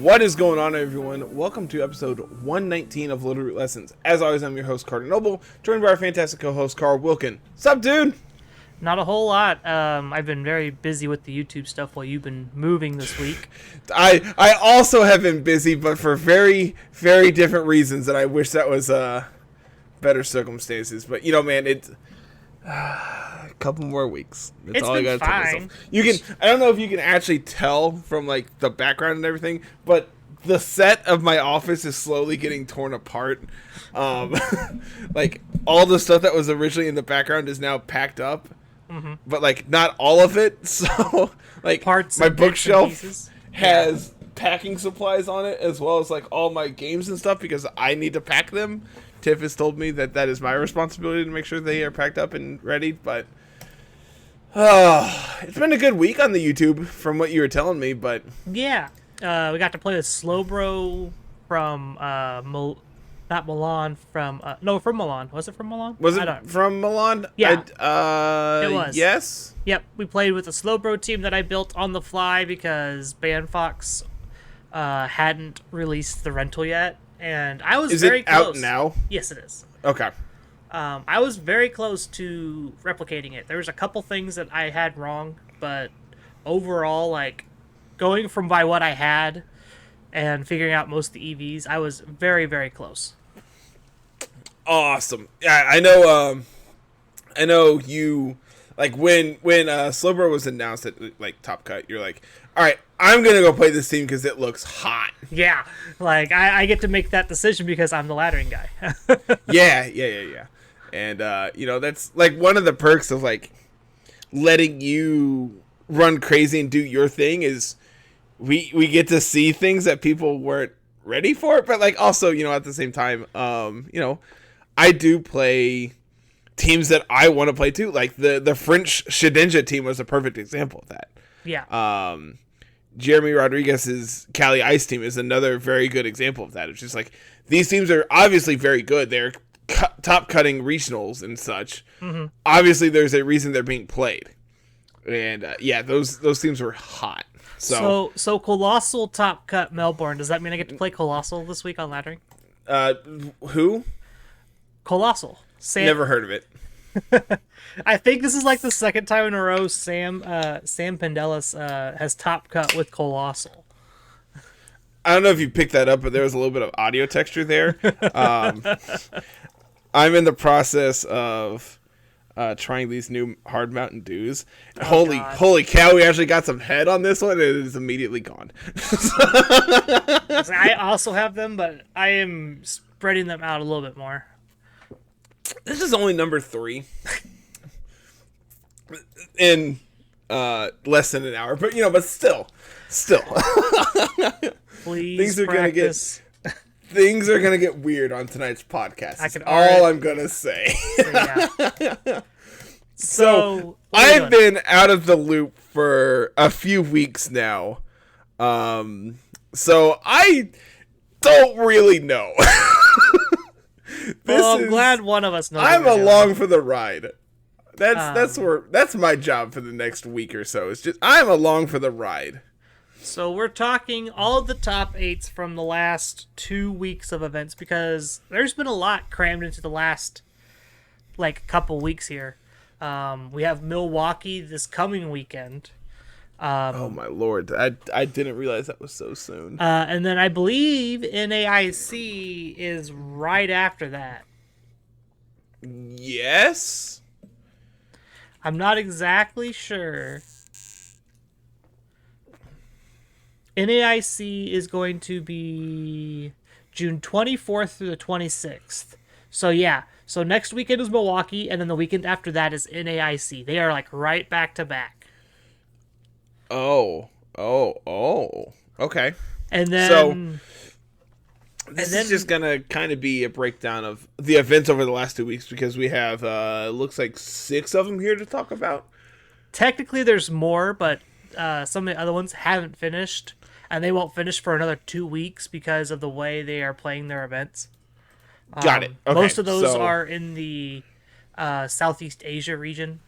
What is going on, everyone? Welcome to episode 119 of Littleroot Lessons. As always, I'm your host, Carter Noble, joined by our fantastic co-host, Carl Wilkin. Sup, dude? Not a whole lot. I've been very busy with the YouTube stuff while you've been moving this week. I also have been busy, but for very, very different reasons, and I wish that was better circumstances. But, you know, man, it's a couple more weeks. That's it's all been I gotta tell fine. myself. I don't know if you can actually tell from, like, the background and everything, but the set of my office is slowly getting torn apart. Like, all the stuff that was originally in the background is now packed up. Mm-hmm. But, like, not all of it. So, like, Parts my and bits and bookshelf pieces. has packing supplies on it, as well as, like, all my games and stuff, because I need to pack them. Tiff has told me that that is my responsibility to make sure they are packed up and ready. But it's been a good week on the YouTube from what you were telling me. But Yeah. We got to play with Slowbro from, not Milan, from Milan. Was it from Milan? was it from Milan? Yeah. It was. Yes. Yep. We played with a Slowbro team that I built on the fly because Bandfox hadn't released the rental yet. And I was very close. Is it out now? Yes, it is. Okay. I was very close to replicating it. There was a couple things that I had wrong, but overall, like, going from by what I had and figuring out most of the EVs, I was very, very close. Awesome. Yeah, I know. I know you. Like when Slowbro was announced at like Top Cut, you're like, all right, I'm gonna go play this team because it looks hot. Yeah, like I get to make that decision because I'm the laddering guy. Yeah. And you know, that's like one of the perks of like letting you run crazy and do your thing is we get to see things that people weren't ready for. But like also, you know, at the same time, you know, I do play teams that I want to play too. Like the French Shedinja team was a perfect example of that. Yeah. Jeremy Rodriguez's Cali Ice team is another very good example of that. It's just like these teams are obviously very good. They're top cutting regionals and such. Mm-hmm. Obviously, there's a reason they're being played. And yeah, those teams were hot. So Colossal Top Cut Melbourne. Does that mean I get to play Colossal this week on laddering? Who? Colossal. Sam. Never heard of it. I think this is like the second time in a row Sam Pendelis has top cut with Colossal. I don't know if you picked that up, but there was a little bit of audio texture there. I'm in the process of trying these new hard Mountain Dews. Holy cow, we actually got some head on this one, and it is immediately gone. I also have them, but I am spreading them out a little bit more. This is only number 3 in less than an hour, but you know, but still. Please Things are gonna get weird on tonight's podcast. That's all I'm gonna say. So I've been out of the loop for a few weeks now, so I don't really know. I'm glad one of us knows. I'm along for the ride. That's my job for the next week or so. It's just I'm along for the ride. So we're talking all of the top 8s from the last 2 weeks of events because there's been a lot crammed into the last like couple weeks here. We have Milwaukee this coming weekend. Oh my lord! I didn't realize that was so soon. And then I believe NAIC is right after that. Yes. I'm not exactly sure. NAIC is going to be June 24th through the 26th. So yeah, so next weekend is Milwaukee, and then the weekend after that is NAIC. They are like right back to back. Oh, okay. And then this is just gonna kind of be a breakdown of the events over the last 2 weeks because we have looks like 6 of them here to talk about. Technically, there's more, but some of the other ones haven't finished, and they won't finish for another 2 weeks because of the way they are playing their events. Got it. Okay, most of those are in the Southeast Asia region.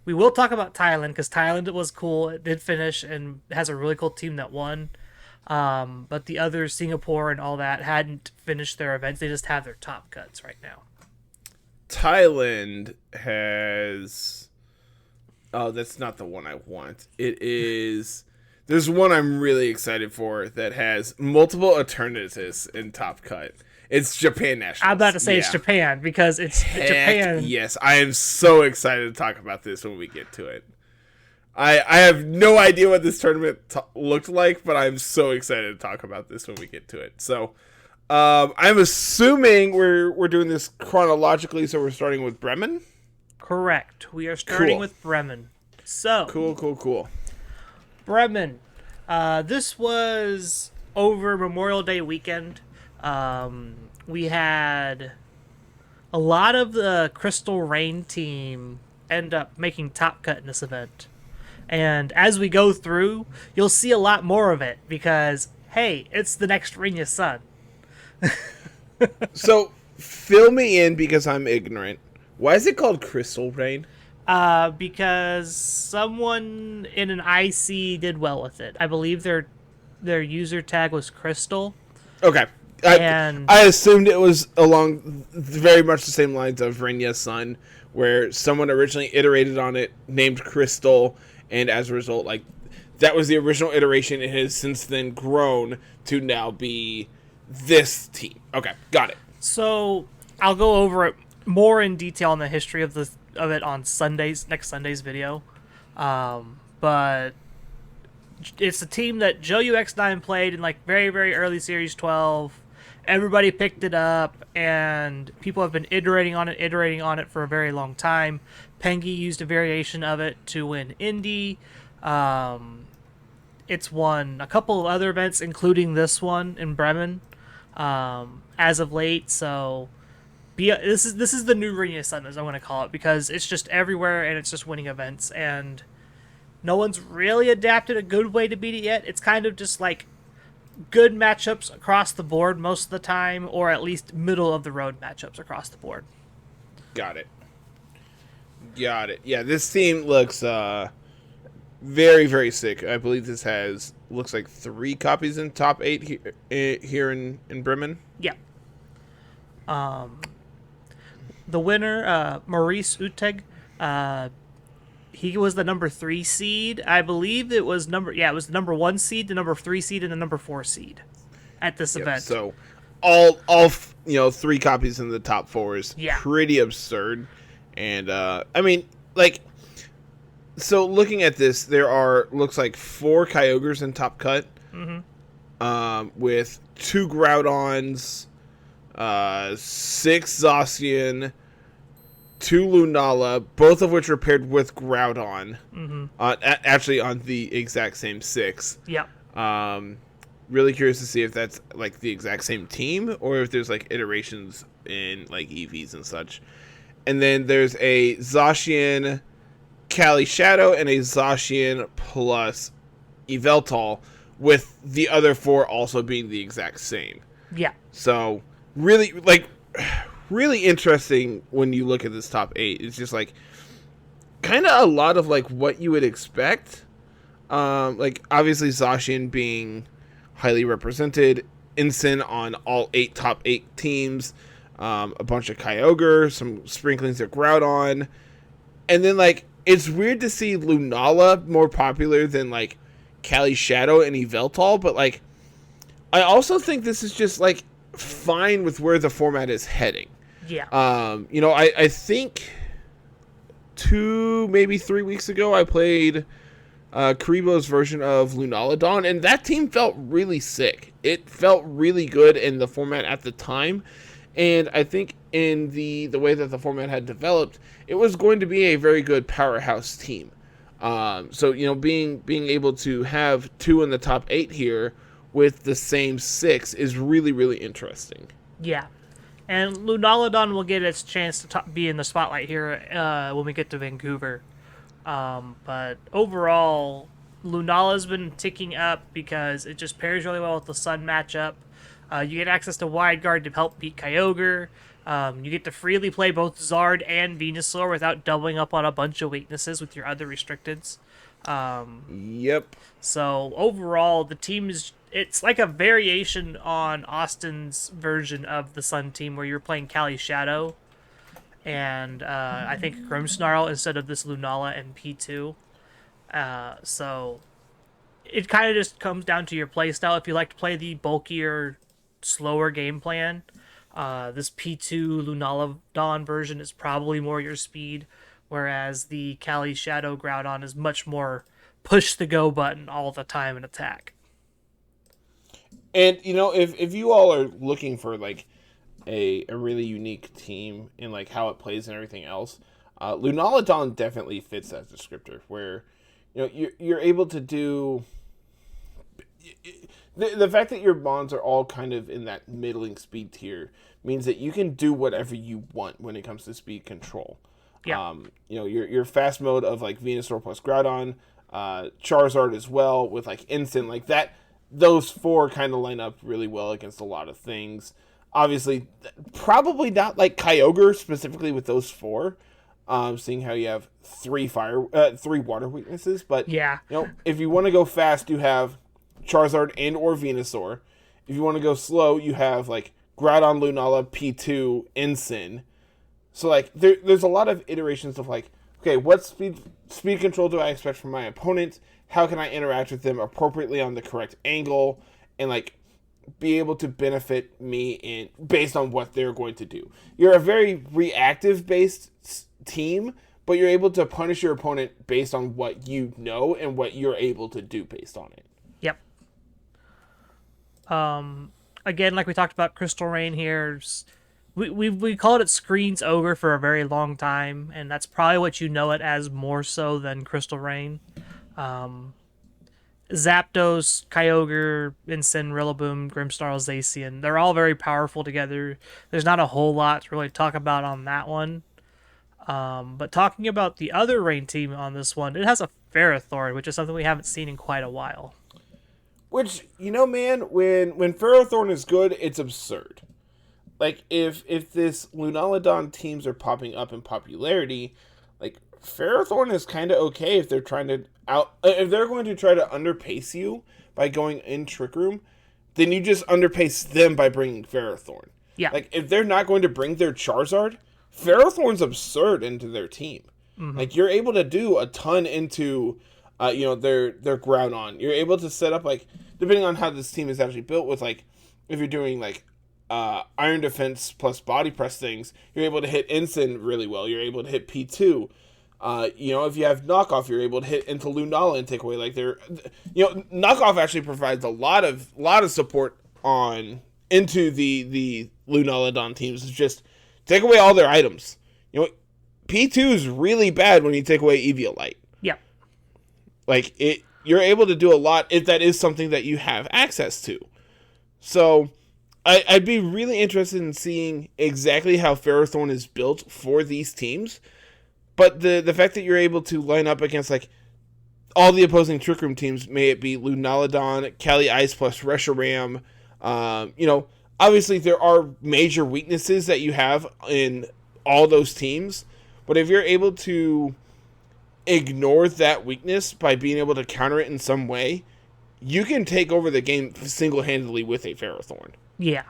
We will talk about Thailand because Thailand was cool. It did finish and has a really cool team that won. But the others, Singapore and all that, hadn't finished their events. They just have their top cuts right now. Thailand has. Oh, that's not the one I want. It is. There's one I'm really excited for that has multiple alternatives in top cut. It's Japan Nationals. I'm about to say it's Japan because it's Japan. Yes, I am so excited to talk about this when we get to it. I have no idea what this tournament looked like, but I'm so excited to talk about this when we get to it. So, I'm assuming we're doing this chronologically, so we're starting with Bremen? Correct. We are starting with Bremen. So Cool. Bremen. This was over Memorial Day weekend. We had a lot of the Crystal Rain team end up making top cut in this event. And as we go through, you'll see a lot more of it because, hey, it's the next Rinya Sun. So, fill me in because I'm ignorant. Why is it called Crystal Rain? Because someone in an IC did well with it. I believe their user tag was Crystal. Okay. I assumed it was along very much the same lines of Rinya Sun, where someone originally iterated on it, named Crystal, and as a result, like, that was the original iteration. It has since then grown to now be this team. Okay, got it. So I'll go over it more in detail on the history of it on next Sunday's video. But it's a team that Joe UX9 played in like very, very early Series 12. Everybody picked it up, and people have been iterating on it for a very long time. Pengi used a variation of it to win Indy. It's won a couple of other events, including this one in Bremen, as of late. So this is the new Rinya Sun, as I want to call it, because it's just everywhere and it's just winning events, and no one's really adapted a good way to beat it yet. It's kind of just like good matchups across the board most of the time, or at least middle of the road matchups across the board. Got it. Yeah, this team looks very, very sick. I believe this looks like 3 copies in top 8 here in Bremen. Yeah. The winner, Maurice Uteg, he was the number 3 seed. I believe it was it was the number 1 seed, the number 3 seed, and the number 4 seed at this event. So all 3 copies in the top 4 is pretty absurd. And I mean, like, so looking at this, looks like 4 Kyogres in top cut, with 2 Groudons, 6 Zacian, 2 Lunala, both of which are paired with Groudon. Actually, on the exact same 6. Yeah. Really curious to see if that's like the exact same team or if there's like iterations in like EVs and such. And then there's a Zacian Cali Shadow and a Zacian plus Yveltal, with the other 4 also being the exact same. Yeah. So really interesting when you look at this top 8. It's just like kind of a lot of like what you would expect. Like obviously Zacian being highly represented, Ensign on all 8 top 8 teams, a bunch of Kyogre, some sprinklings of Groudon, and then like it's weird to see Lunala more popular than like Cali Shadow and Yveltal, but like I also think this is just like fine with where the format is heading. Yeah. I think 2, maybe 3 weeks ago I played Karibo's version of Lunaludon, and that team felt really sick. It felt really good in the format at the time, and I think in the way that the format had developed, it was going to be a very good powerhouse team. So being able to have 2 in the top 8 here with the same 6 is really, really interesting. Yeah. And Lunaludon will get its chance to be in the spotlight here when we get to Vancouver. But overall, Lunala's been ticking up because it just pairs really well with the Sun matchup. You get access to Wide Guard to help beat Kyogre. You get to freely play both Zard and Venusaur without doubling up on a bunch of weaknesses with your other restricteds. Yep. So overall, the team it's like a variation on Austin's version of the Sun team where you're playing Cali Shadow and I think Grimmsnarl instead of this Lunala and P2. So it kind of just comes down to your playstyle. If you like to play the bulkier, slower game plan, this P2 Lunala version is probably more your speed, whereas the Cali Shadow Groudon is much more push the go button all the time and attack. And if you all are looking for like a really unique team in like how it plays and everything else, Lunala definitely fits that descriptor where you're able to do the fact that your bonds are all kind of in that middling speed tier means that you can do whatever you want when it comes to speed control. Yeah. Your fast mode of like Venusaur plus Groudon, Charizard as well with like instant like that. Those four kind of line up really well against a lot of things. Obviously, probably not like Kyogre specifically with those four, seeing how you have three water weaknesses. But Yeah. if you want to go fast, you have Charizard and or Venusaur. If you want to go slow, you have like Groudon, Lunala, P2, Ensign. So like there's a lot of iterations of like, okay, what speed control do I expect from my opponent? How can I interact with them appropriately on the correct angle and like be able to benefit me based on what they're going to do. You're a very reactive based team, but you're able to punish your opponent based on what you know and what you're able to do based on it. Yep. Again, like we talked about Crystal Rain here, we called it Screens Ogre for a very long time, and that's probably what you know it as more so than Crystal Rain. Zapdos, Kyogre, Incin, Rillaboom, Grimmsnarl, Zacian, they're all very powerful together. There's not a whole lot to really talk about on that one. But talking about the other Rain team on this one, it has a Ferrothorn, which is something we haven't seen in quite a while. Which, man, when Ferrothorn is good, it's absurd. Like, if this Lunala teams are popping up in popularity, like, Ferrothorn is kind of okay if they're trying to if they're going to try to underpace you by going in Trick Room, then you just underpace them by bringing Ferrothorn. Yeah. Like, if they're not going to bring their Charizard, Ferrothorn's absurd into their team. Mm-hmm. Like, you're able to do a ton into, their Groudon. You're able to set up, like, depending on how this team is actually built with, like, if you're doing, like, Iron Defense plus Body Press things, you're able to hit Ensign really well. You're able to hit P2. If you have Knockoff, you're able to hit into Lunala and take away like Knockoff actually provides a lot of support into the Lunala teams. It's just take away all their items. P2 is really bad when you take away Eviolite. Yeah. Like you're able to do a lot if that is something that you have access to. So I'd be really interested in seeing exactly how Ferrothorn is built for these teams. But the fact that you're able to line up against like all the opposing Trick Room teams, may it be Lunala, Cali Ice plus Reshiram, obviously there are major weaknesses that you have in all those teams. But if you're able to ignore that weakness by being able to counter it in some way, you can take over the game single-handedly with a Ferrothorn. Yeah.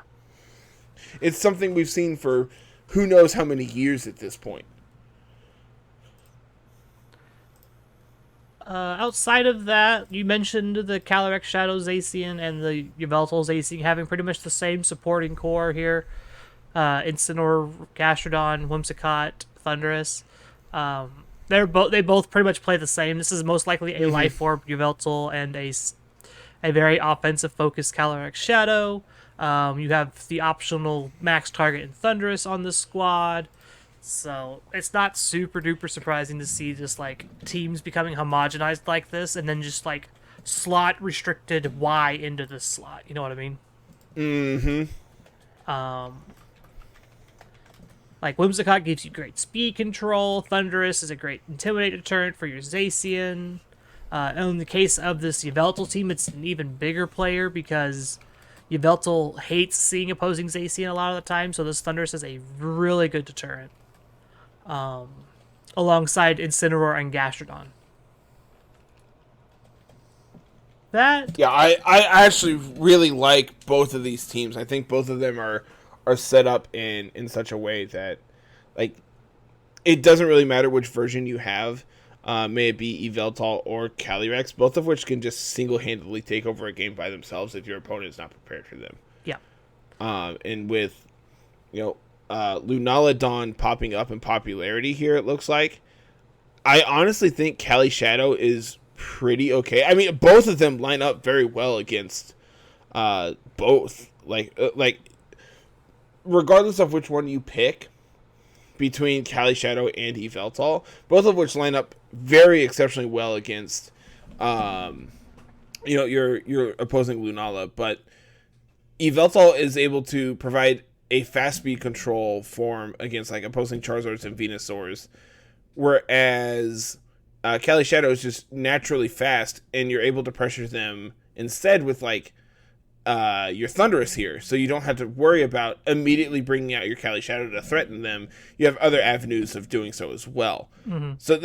It's something we've seen for who knows how many years at this point. Outside of that, you mentioned the Calyrex Shadow Zacian and the Yveltal Zacian having pretty much the same supporting core here. Incineroar, Gastrodon, Whimsicott, Thundurus. They both pretty much play the same. This is most likely a Life Orb Yveltal and a very offensive focused Calyrex Shadow. You have the optional max target in Thundurus on this squad. So it's not super duper surprising to see just like teams becoming homogenized like this and then just like slot restricted Y into this slot. You know what I mean? Mm-hmm. Like Whimsicott gives you great speed control. Thundurus is a great intimidate deterrent for your Zacian. And in the case of this Yveltal team, it's an even bigger player because Yveltal hates seeing opposing Zacian a lot of the time, so this Thundurus is a really good deterrent. Alongside Incineroar and Gastrodon. That Yeah, I actually really like both of these teams. I think both of them are set up in such a way that, like, it doesn't really matter which version you have, may it be Yveltal or Calyrex, both of which can just single-handedly take over a game by themselves if your opponent is not prepared for them. yeah. And with, Lunala popping up in popularity here, it looks like, I honestly think Cali Shadow is pretty okay. I mean, both of them line up very well against both. Like, regardless of which one you pick between Cali Shadow and Yveltal, both of which line up very exceptionally well against, your opposing Lunala. But Yveltal is able to provide a fast speed control form against like opposing Charizards and Venusaurs, whereas Cali Shadow is just naturally fast, and you're able to pressure them instead with like your Thundurus here, so you don't have to worry about immediately bringing out your Cali Shadow to threaten them. You have other avenues of doing so as well. Mm-hmm. So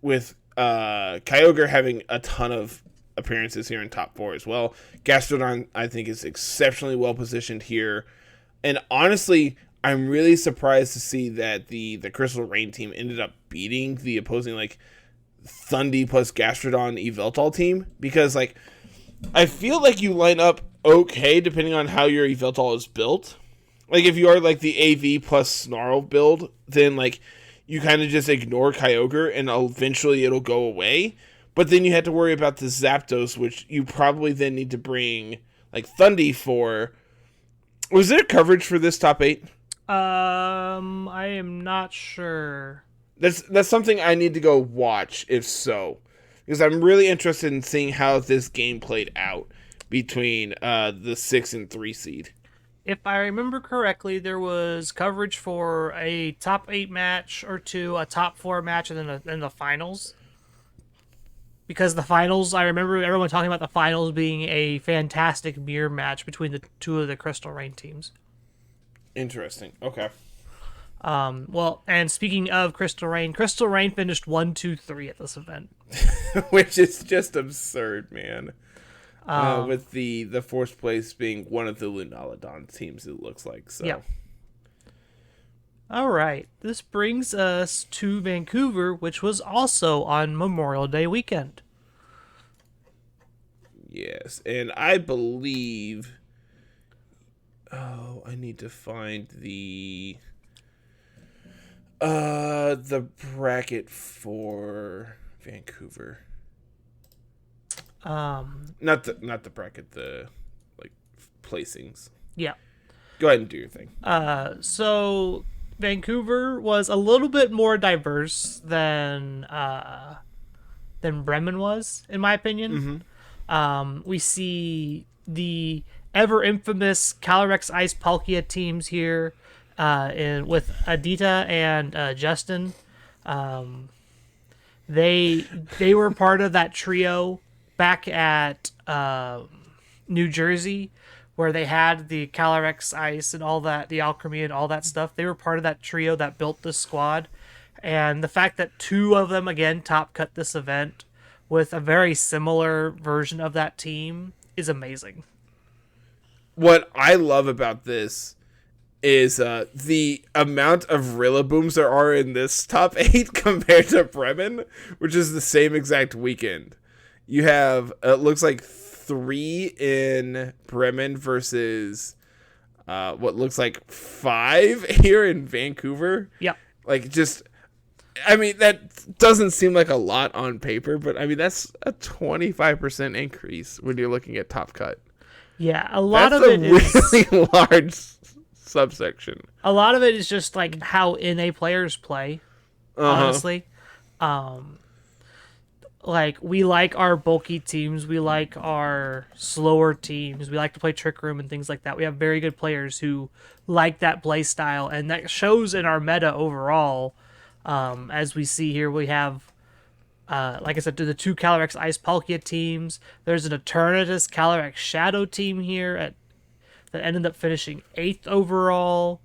with Kyogre having a ton of appearances here in top 4 as well, Gastrodon I think is exceptionally well positioned here, and honestly, I'm really surprised to see that the Crystal Rain team ended up beating the opposing like Thundy plus Gastrodon Yveltal team, because like I feel like you line up okay depending on how your Yveltal is built. Like if you are like the AV plus Snarl build, then like you kind of just ignore Kyogre and eventually it'll go away. But then you have to worry about the Zapdos, which you probably then need to bring like Thundy for. Was there coverage for this top 8? I am not sure. That's something I need to go watch, if so. Because I'm really interested in seeing how this game played out between the 6 and 3 seed. If I remember correctly, there was coverage for a top 8 match or two, a top 4 match, and then the finals. Because the finals, I remember everyone talking about the finals being a fantastic mirror match between the two of the Crystal Rain teams. Interesting. Okay. Well, and speaking of Crystal Rain finished 1, 2, 3 at this event. Which is just absurd, man. With the fourth place being one of the Lunala teams, it looks like. So. Yeah. All right. This brings us to Vancouver, which was also on Memorial Day weekend. Yes, and I believe... Oh, I need to find the bracket for Vancouver. Not the bracket, the like placings. Yeah. Go ahead and do your thing. So Vancouver was a little bit more diverse than Bremen was, in my opinion. Mm-hmm. We see the ever infamous Calyrex Ice Palkia teams here, with Adita and Justin. They were part of that trio back at New Jersey, where they had the Calyrex Ice and all that, the Alchemy and all that stuff. They were part of that trio that built this squad. And the fact that two of them, again, top cut this event with a very similar version of that team is amazing. What I love about this is the amount of Rillabooms there are in this top 8 compared to Bremen, which is the same exact weekend. You have, it looks like 3 in Bremen versus what looks like 5 here in Vancouver. Yep. Like, just, I mean, that doesn't seem like a lot on paper, but I mean, that's a 25% increase when you're looking at top cut. Yeah, a lot That's of it is really large subsection. A lot of it is just like how NA players play. Honestly, like we like our bulky teams, we like our slower teams, we like to play Trick Room and things like that. We have very good players who like that play style, and that shows in our meta overall. As we see here, we have. Like I said, to the 2 Calyrex Ice Palkia teams. There's an Eternatus Calyrex Shadow team here that ended up finishing 8th overall.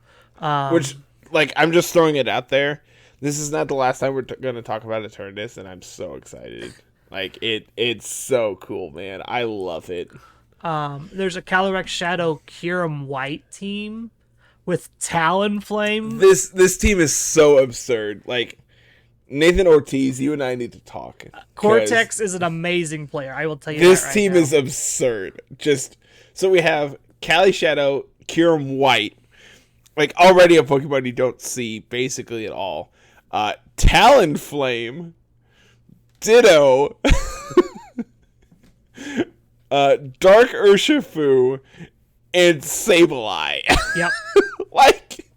Which, like, I'm just throwing it out there. This is not the last time we're going to talk about Eternatus, and I'm so excited. Like it's so cool, man. I love it. There's a Calyrex Shadow Kyurem White team with Talonflame. This team is so absurd. Like, Nathan Ortiz, you and I need to talk. Cortex is an amazing player. I will tell you this that right team now. is absurd. So we have Cali Shadow, Kyurem White, like already a Pokemon you don't see basically at all. Talonflame, Ditto, Dark Urshifu, and Sableye. Yep. Like,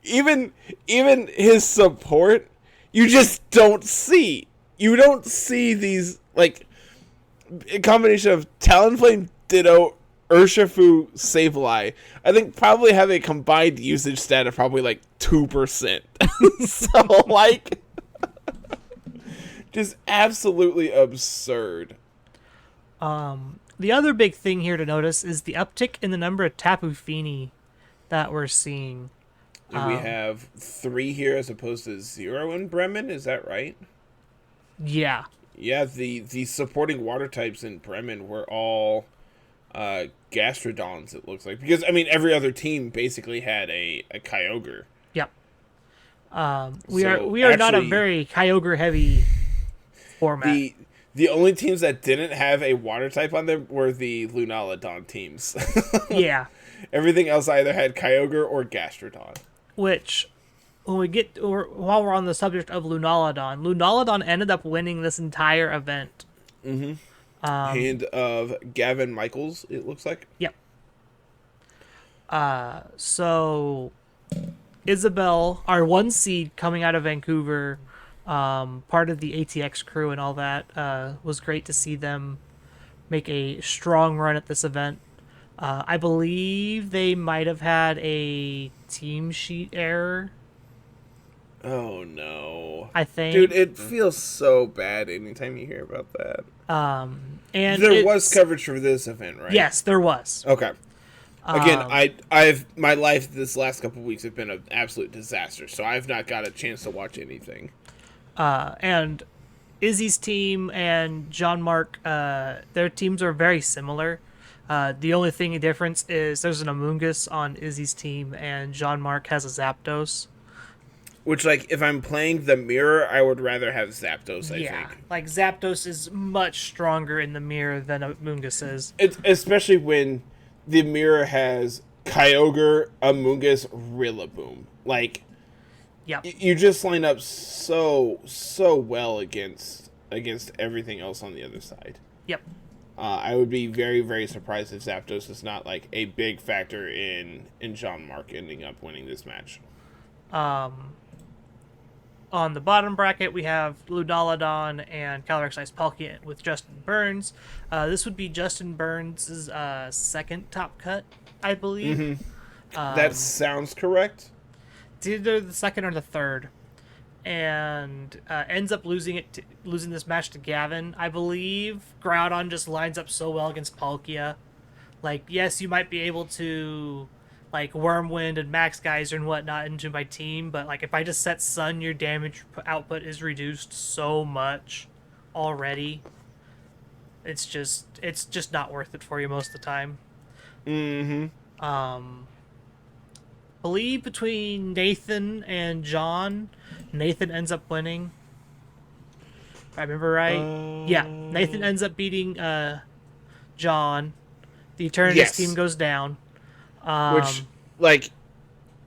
even his support, you just don't see. You don't see these, like, a combination of Talonflame, Ditto, Urshifu, Sableye. I think probably have a combined usage stat of probably like 2%. So, like, just absolutely absurd. The other big thing here to notice is the uptick in the number of Tapu Fini that we're seeing. And we have 3 here as opposed to 0 in Bremen, is that right? Yeah. Yeah, the supporting water types in Bremen were all Gastrodons, it looks like. Because, I mean, every other team basically had a Kyogre. Yep. We are not a very Kyogre heavy format. The only teams that didn't have a water type on them were the Lunaludon teams. Yeah. Everything else either had Kyogre or Gastrodon. Which, while we're on the subject of Lunaludon ended up winning this entire event. Mm-hmm. Hand of Gavin Michaels, it looks like. Yep. So Isabel, our 1 seed coming out of Vancouver, part of the ATX crew and all that, was great to see them make a strong run at this event. I believe they might have had a team sheet error. Oh no. I think. Dude, it feels so bad anytime you hear about that. And there was coverage for this event, right? Yes, there was. Okay. Again, I've my life this last couple of weeks have been an absolute disaster, so I've not got a chance to watch anything. And Izzy's team and John Mark, their teams are very similar. The only thing difference is there's an Amoonguss on Izzy's team, and John Mark has a Zapdos. Which, like, if I'm playing the mirror, I would rather have Zapdos, I think. Like, Zapdos is much stronger in the mirror than Amoonguss is. It's, especially when the mirror has Kyogre, Amoonguss, Rillaboom. Like, yep. You just line up so well against everything else on the other side. Yep. I would be very, very surprised if Zapdos is not, like, a big factor in John Mark ending up winning this match. On the bottom bracket, we have Lunaludon and Calyrex Ice Palkia with Justin Burns. This would be Justin Burns' second top cut, I believe. Mm-hmm. That sounds correct. It's either the second or the third. And ends up losing this match to Gavin. I believe Groudon just lines up so well against Palkia. Like, yes, you might be able to, like, Wormwind and Max Geyser and whatnot into my team, but, like, if I just set Sun, your damage output is reduced so much already. It's just not worth it for you most of the time. Mm-hmm. Believe between Nathan and John, Nathan ends up winning. If I remember right. Yeah, Nathan ends up beating John. The Eternatus team goes down. Which, like,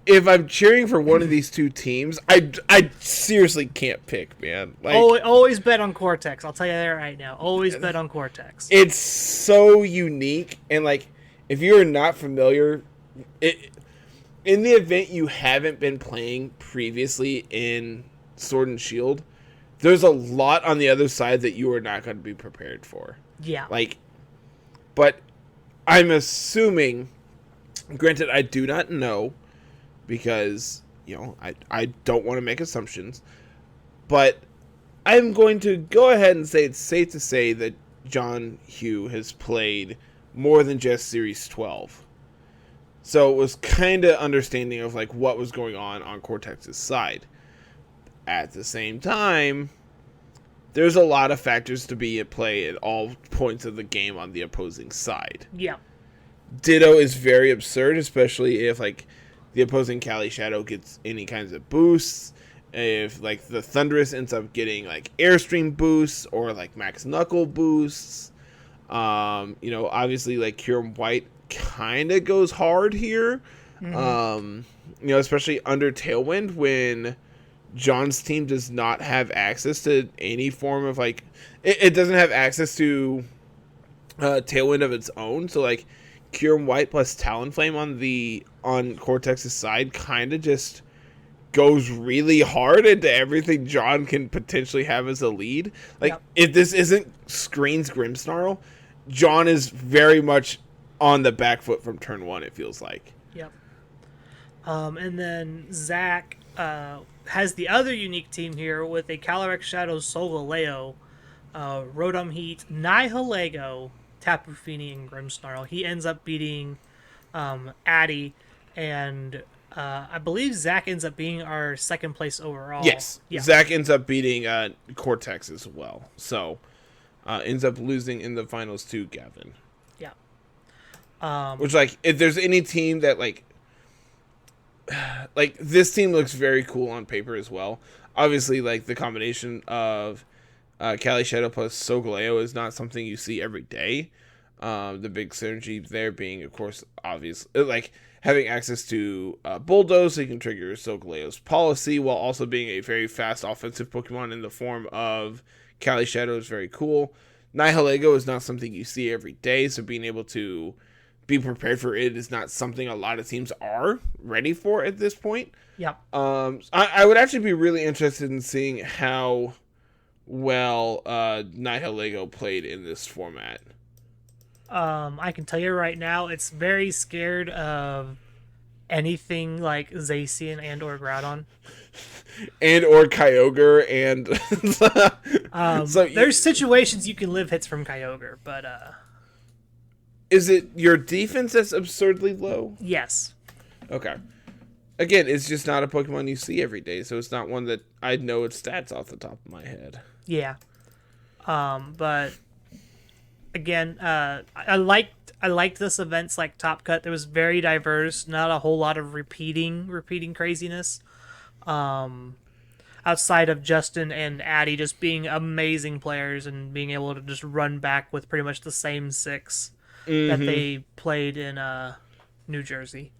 if I'm cheering for one of these two teams, I seriously can't pick, man. Like, always bet on Cortex. I'll tell you that right now. Always bet on Cortex. It's so unique, and, like, if you're not familiar, in the event you haven't been playing previously in Sword and Shield, there's a lot on the other side that you are not going to be prepared for. Yeah. Like, but I'm assuming, granted, I do not know, because, you know, I don't want to make assumptions, but I'm going to go ahead and say it's safe to say that John Hugh has played more than just Series 12. So it was kind of understanding of, like, what was going on Cortex's side. At the same time, there's a lot of factors to be at play at all points of the game on the opposing side. Yeah. Ditto is very absurd, especially if like the opposing Cali Shadow gets any kinds of boosts. If like the Thundurus ends up getting like Airstream boosts or like Max Knuckle boosts. Obviously like Kyurem White kind of goes hard here. Especially under Tailwind when John's team does not have access to any form of like it doesn't have access to Tailwind of its own. So like Kyurem White plus Talonflame on Cortex's side kind of just goes really hard into everything John can potentially have as a lead. Like if this isn't Screen's Grimmsnarl, John is very much on the back foot from turn 1, it feels like. Yep. And then Zach has the other unique team here with a Calyrex Shadow Solgaleo, Rotom Heat, Nihilego, Tapu Fini, and Grimmsnarl. He ends up beating Addy, and I believe Zach ends up being our second place overall. Yes. Yeah. Zach ends up beating Cortex as well. So ends up losing in the finals to Gavin. Yeah. Which, like, if there's any team that, like, this team looks very cool on paper as well. Obviously, like, the combination of Cali Shadow plus Solgaleo is not something you see every day. The big synergy there being, of course, obvious. Like, having access to Bulldoze, so you can trigger Solgaleo's policy, while also being a very fast offensive Pokemon in the form of Cali Shadow is very cool. Nihilego is not something you see every day, so being able to be prepared for it is not something a lot of teams are ready for at this point. Yep. I would actually be really interested in seeing how well Nihilego played in this format. I can tell you right now, it's very scared of anything like Zacian and or Groudon. And or Kyogre and so there's situations you can live hits from Kyogre, but is it your defense that's absurdly low? Yes. Okay. Again, it's just not a Pokemon you see every day, so it's not one that I know its stats off the top of my head. Yeah. But again, I liked this event's like Top Cut. There was very diverse, not a whole lot of repeating craziness. Outside of Justin and Addy just being amazing players and being able to just run back with pretty much the same 6 that they played in New Jersey.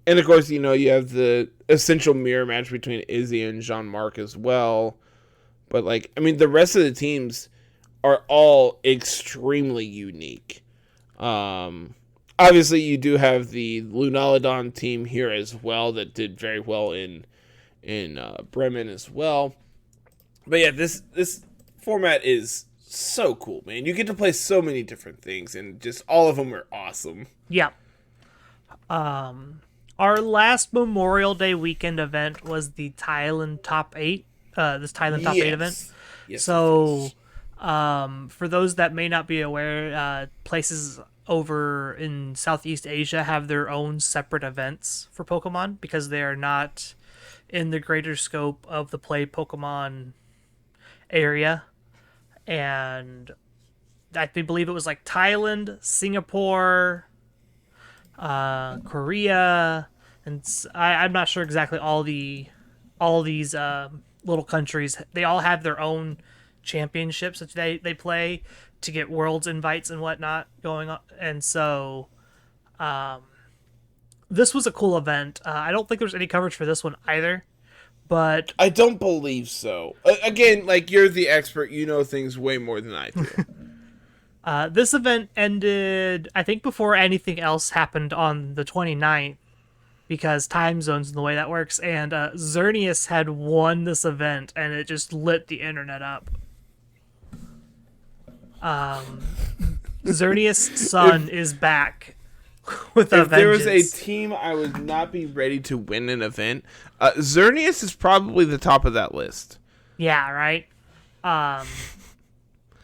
And of course, you have the essential mirror match between Izzy and Jean-Marc as well. But like, I mean, the rest of the teams are all extremely unique. Obviously, you do have the Lunaludon team here as well that did very well in Bremen as well. But yeah, this format is so cool, man. You get to play so many different things, and just all of them are awesome. Yeah. Our last Memorial Day weekend event was the Thailand Top 8. This Thailand Top 8 event. Yes. So, for those that may not be aware, places over in Southeast Asia have their own separate events for Pokemon because they are not in the greater scope of the Play Pokemon area. And I believe it was like Thailand, Singapore, Korea, and I'm not sure exactly all these little countries. They all have their own championships that they play to get worlds invites and whatnot going on. And so this was a cool event. I don't think there's any coverage for this one either, but I don't believe so. Again, like, you're the expert, you know things way more than I do. This event ended, I think, before anything else happened on the 29th, because time zones and the way that works, and Xerneas had won this event, and it just lit the internet up. Xerneas' son is back with a vengeance. If there was a team I would not be ready to win an event, Xerneas is probably the top of that list. Yeah, right? I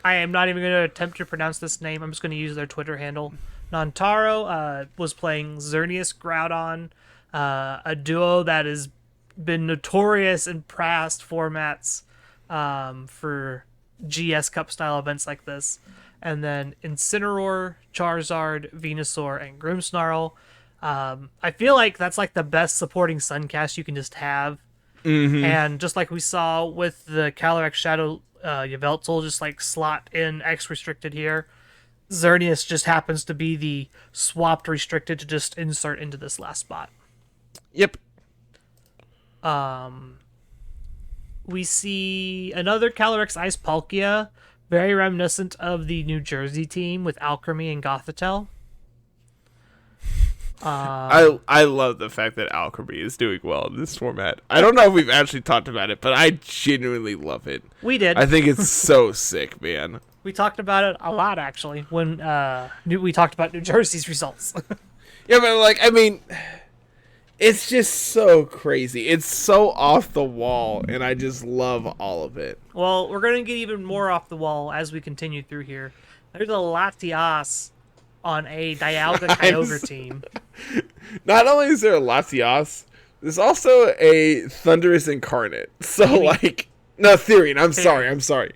am not even going to attempt to pronounce this name. I'm just going to use their Twitter handle. Nontaro was playing Xerneas Groudon, a duo that has been notorious in past formats for GS Cup style events like this. And then Incineroar, Charizard, Venusaur, and Grimmsnarl. I feel like that's like the best supporting Suncast you can just have. And just like we saw with the Calyrex Shadow Yveltal, just like slot in X restricted here. Xerneas just happens to be the swapped restricted to just insert into this last spot. Yep. We see another Calyrex Ice Palkia, very reminiscent of the New Jersey team with Alchemy and Gothitelle. I love the fact that Alchemy is doing well in this format. I don't know if we've actually talked about it, but I genuinely love it. We did. I think it's so sick, man. We talked about it a lot, actually, when we talked about New Jersey's results. Yeah, but like, I mean, it's just so crazy. It's so off the wall, and I just love all of it. Well, we're going to get even more off the wall as we continue through here. There's a Latias on a Dialga Kyogre team. Not only is there a Latias, there's also a Thunderous Incarnate. So, like, no, Therian. I'm sorry.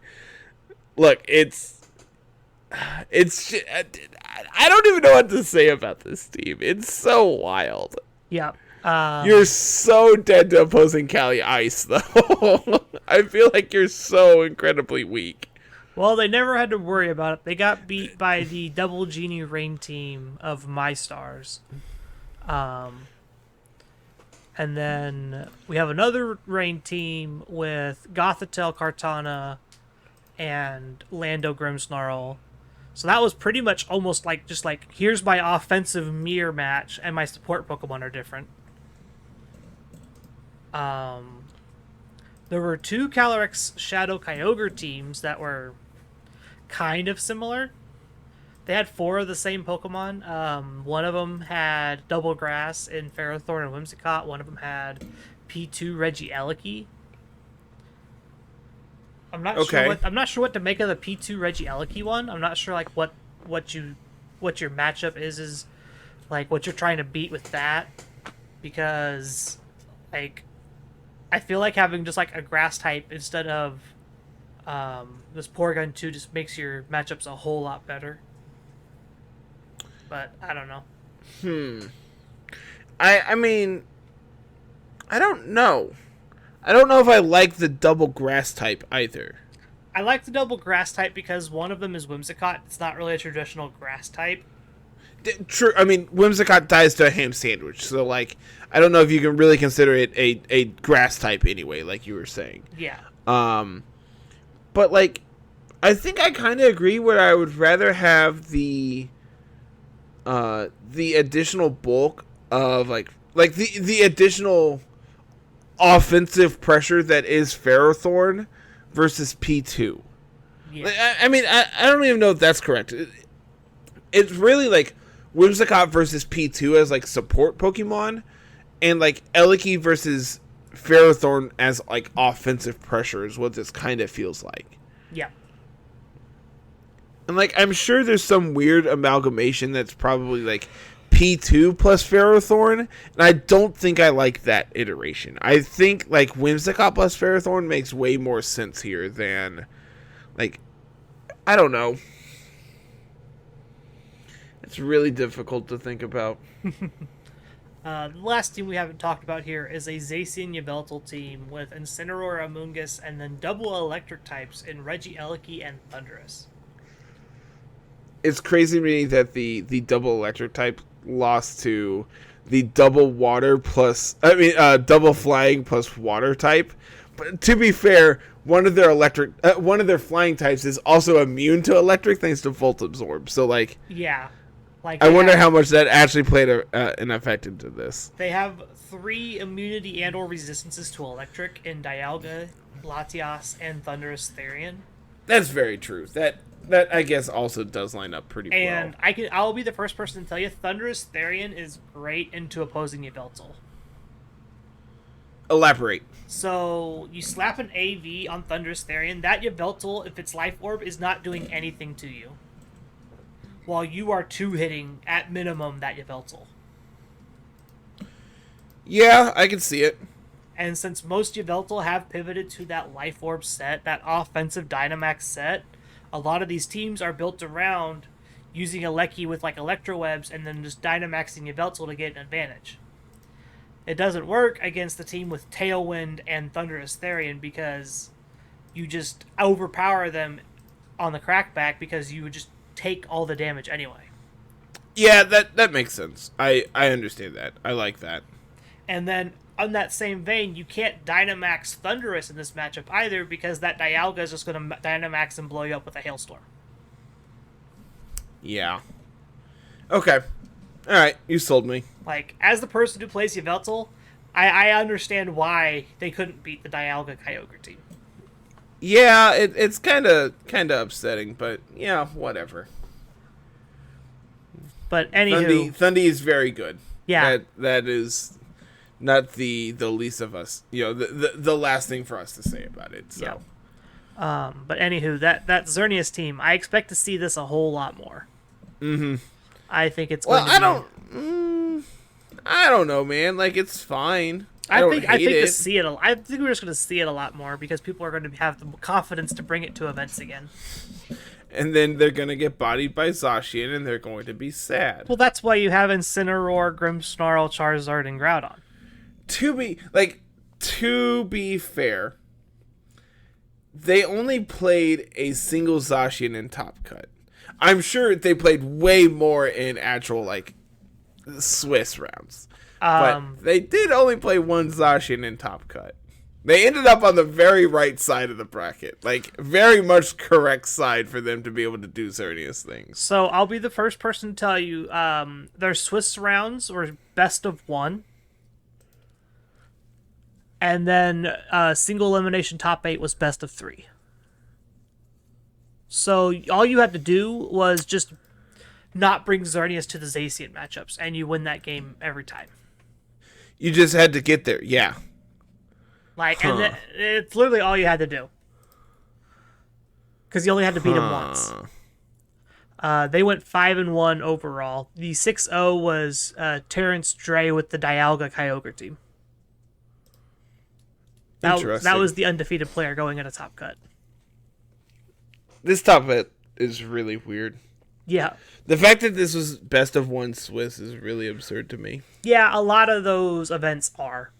Look, it's I don't even know what to say about this team. It's so wild. Yeah. You're so dead to opposing Cali Ice, though. I feel like you're so incredibly weak. Well, they never had to worry about it. They got beat by the Double Genie Rain team of My Stars. And then we have another Rain team with Gothitelle, Kartana, and Lando Grimmsnarl. So that was pretty much almost like just like, here's my offensive mirror match, and my support Pokemon are different. There were two Calyrex Shadow Kyogre teams that were kind of similar. They had 4 of the same Pokemon. One of them had Double Grass in Ferrothorn and Whimsicott. One of them had P2 Regieleki. I'm not sure what to make of the P2 Regieleki one. I'm not sure like what your matchup is like what you're trying to beat with that, because like I feel like having just like a grass type instead of this Porygon 2 just makes your matchups a whole lot better. But I don't know. I mean, I don't know. I don't know if I like the double grass type either. I like the double grass type because one of them is Whimsicott. It's not really a traditional grass type. True. I mean, Whimsicott dies to a ham sandwich, so like, I don't know if you can really consider it a grass type anyway, like you were saying. Yeah. But like, I think I kind of agree where I would rather have the additional bulk of like the additional offensive pressure that is Ferrothorn versus P2. Yeah. I mean, I don't even know if that's correct. It's really like Whimsicott versus P2 as like support Pokemon, and like Eleki versus Ferrothorn as like offensive pressure is what this kind of feels like. Yeah. And like, I'm sure there's some weird amalgamation that's probably like P2 plus Ferrothorn, and I don't think I like that iteration. I think like Whimsicott plus Ferrothorn makes way more sense here than like, I don't know. It's really difficult to think about. The last team we haven't talked about here is a Zacian Yveltal team with Incineroar, Amoonguss, and then double electric types in Regieleki and Thundurus. It's crazy to me that the double electric type lost to the double water plus, double flying plus water type. But to be fair, one of their flying types is also immune to electric thanks to Volt Absorb. So like, yeah. Like, I wonder how much that actually played an effect into this. They have 3 immunity and/or resistances to electric in Dialga, Latias, and Thundurus Therian. That's very true. That I guess also does line up pretty well. And I'll be the first person to tell you, Thundurus Therian is great into opposing Yveltal. Elaborate. So you slap an AV on Thundurus Therian, that Yveltal, if its Life Orb, is not doing anything to you, while you are 2-hitting at minimum that Yveltal. Yeah, I can see it. And since most Yveltal have pivoted to that Life Orb set, that offensive Dynamax set, a lot of these teams are built around using a Lecky with like Electrowebs and then just Dynamaxing Yveltal to get an advantage. It doesn't work against the team with Tailwind and Thunderous Therian because you just overpower them on the crackback because you would just take all the damage anyway. Yeah, that makes sense. I understand that. I like that. And then, on that same vein, you can't Dynamax Thunderous in this matchup either because that Dialga is just going to Dynamax and blow you up with a Hailstorm. Yeah. Okay. Alright, you sold me. Like, as the person who plays Yveltal, I understand why they couldn't beat the Dialga Kyogre team. Yeah, it's kind of upsetting, but yeah, whatever. But anywho, Thundy is very good. Yeah, that is not the least of us. The last thing for us to say about it. So. Yeah. But anywho, that Xerneas team, I expect to see this a whole lot more. Mm-hmm. I think it's I don't know, man. Like, it's fine. I think to see it. I think we're just going to see it a lot more because people are going to have the confidence to bring it to events again. And then they're going to get bodied by Zacian, and they're going to be sad. Well, that's why you have Incineroar, Grimmsnarl, Charizard, and Groudon. To be fair, they only played a single Zacian in Top Cut. I'm sure they played way more in actual, like, Swiss rounds. But they did only play one Zacian in Top Cut. They ended up on the very right side of the bracket. Like, very much correct side for them to be able to do Xerneas things. So, I'll be the first person to tell you, their Swiss rounds were best of 1. And then single elimination top 8 was best of 3. So, all you had to do was just not bring Xerneas to the Zacian matchups, and you win that game every time. You just had to get there, yeah. And it's literally all you had to do. Because you only had to beat him once. They went 5-1 overall. The 6-0 was Terrence Dre with the Dialga Kyogre team. That was the undefeated player going at a Top Cut. This Top Cut is really weird. Yeah. The fact that this was best of 1 Swiss is really absurd to me. Yeah, a lot of those events are.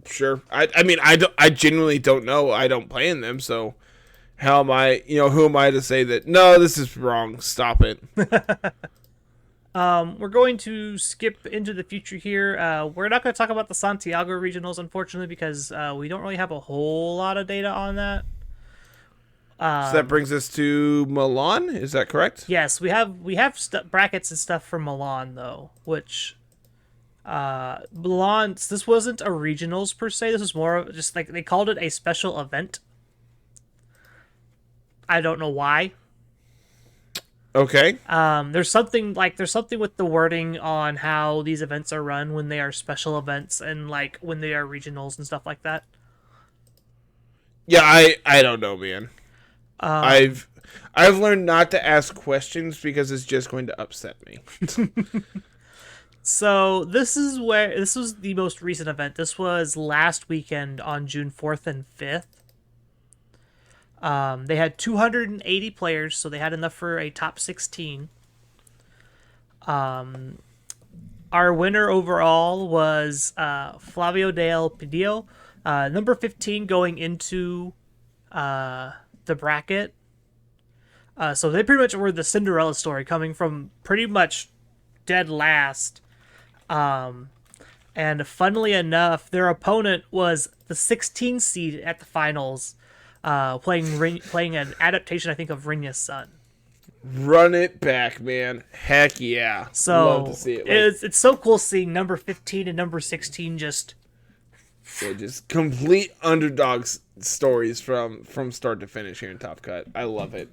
Sure. I genuinely don't know. I don't play in them, so how am I, who am I to say that, no, this is wrong, stop it. We're going to skip into the future here. We're not going to talk about the Santiago regionals, unfortunately, because we don't really have a whole lot of data on that. So that brings us to Milan, is that correct? Yes, we have brackets and stuff for Milan, though, which... Milan, this wasn't a regionals per se. This was more of just like they called it a special event. I don't know why. Okay. There's something with the wording on how these events are run when they are special events and like when they are regionals and stuff like that. Yeah, I don't know, man. I've learned not to ask questions because it's just going to upset me. So this was the most recent event. This was last weekend on June 4th and 5th. They had 280 players, so they had enough for a top 16. Our winner overall was Flavio Del Pidio, number 15 going into the bracket. So they pretty much were the Cinderella story, coming from pretty much dead last. And funnily enough, their opponent was the 16 seed at the finals, playing an adaptation, I think, of Rinya's Sun. Run it back, man. Heck yeah. So love to see it. It's so cool seeing number 15 and number 16 just complete underdogs stories from start to finish here in Top Cut. I love it.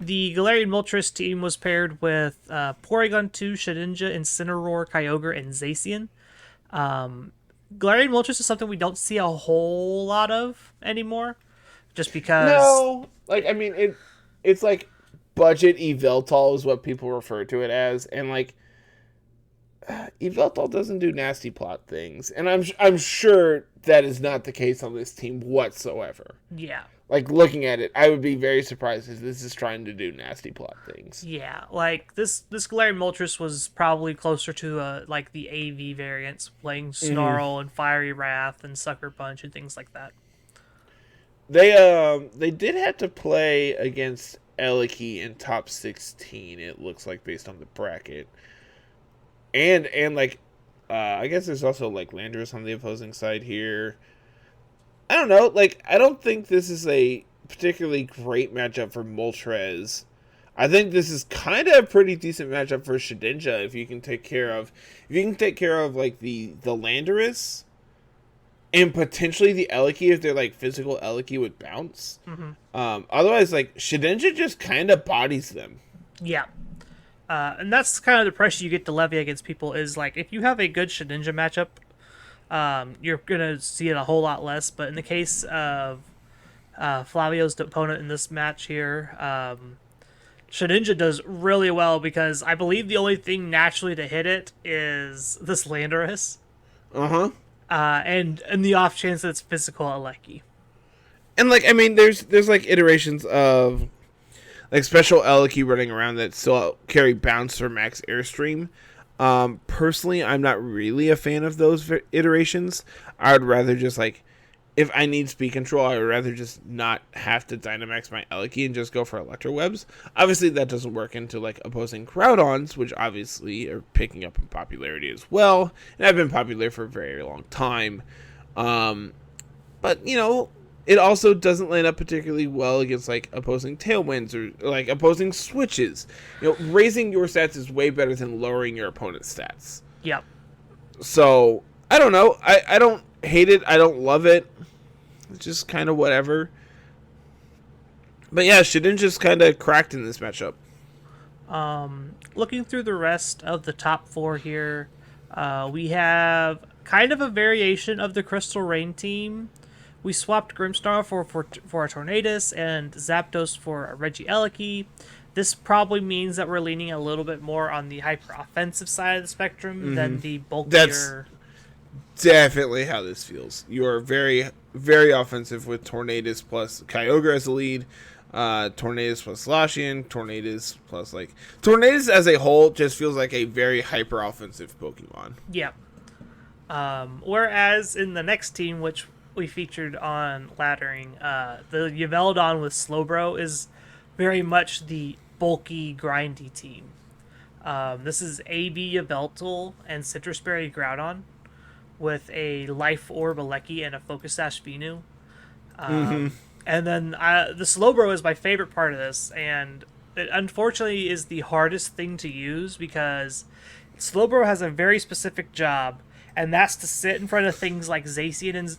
The Galarian Moltres team was paired with Porygon 2, Shedinja, Incineroar, Kyogre, and Zacian. Galarian Moltres is something we don't see a whole lot of anymore, just because... No! It's like budget Yveltal is what people refer to it as, and Yveltal doesn't do nasty plot things, and I'm sure that is not the case on this team whatsoever. Yeah. Like, looking at it, I would be very surprised if this is trying to do nasty plot things. Yeah, like this Galarian Moltres was probably closer to like the AV variants, playing Snarl and Fiery Wrath and Sucker Punch and things like that. They did have to play against Eliki in top 16, it looks like, based on the bracket. And like, I guess there's also like Landorus on the opposing side here. I don't know. Like, I don't think this is a particularly great matchup for Moltres. I think this is kind of a pretty decent matchup for Shedinja if you can take care of like the Landorus and potentially the Eliki if they're like physical Eliki with bounce. Otherwise, like, Shedinja just kind of bodies them. Yeah. And that's kind of the pressure you get to levy against people is like if you have a good Shedinja matchup, you're gonna see it a whole lot less. But in the case of Flavio's opponent in this match here, Shedinja does really well because I believe the only thing naturally to hit it is this Landorus. And the off chance that it's physical Eleki. And like, I mean, there's like iterations of like special Eliki running around that still carry bounce or max airstream. Personally, I'm not really a fan of those iterations. I would rather just like, if I need speed control, I would rather just not have to Dynamax my Eliki and just go for Electro Webs. Obviously, that doesn't work into like opposing Groudons, which obviously are picking up in popularity as well, and have been popular for a very long time. But you know, it also doesn't line up particularly well against like opposing Tailwinds or like opposing Switches. You know, raising your stats is way better than lowering your opponent's stats. Yep. So I don't know. I don't hate it. I don't love it. It's just kind of whatever. But yeah, Shedinja's kind of cracked in this matchup. Looking through the rest of the top four here, we have kind of a variation of the Crystal Rain team. We swapped Grimmsnarl for a Tornadus and Zapdos for a Regieleki. This probably means that we're leaning a little bit more on the hyper-offensive side of the spectrum than the bulkier... That's definitely how this feels. You are very, very offensive with Tornadus plus Kyogre as the lead. Tornadus plus Lashian. Tornadus plus, like... Tornadus as a whole just feels like a very hyper-offensive Pokemon. Yeah. Whereas in the next team, which we featured on Laddering, the Yveltal with Slowbro is very much the bulky, grindy team. This is AB Yveltal and Citrus Berry Groudon with a Life Orb Eleki and a Focus Sash Venu. And then the Slowbro is my favorite part of this, and it unfortunately is the hardest thing to use because Slowbro has a very specific job, and that's to sit in front of things like Zacian and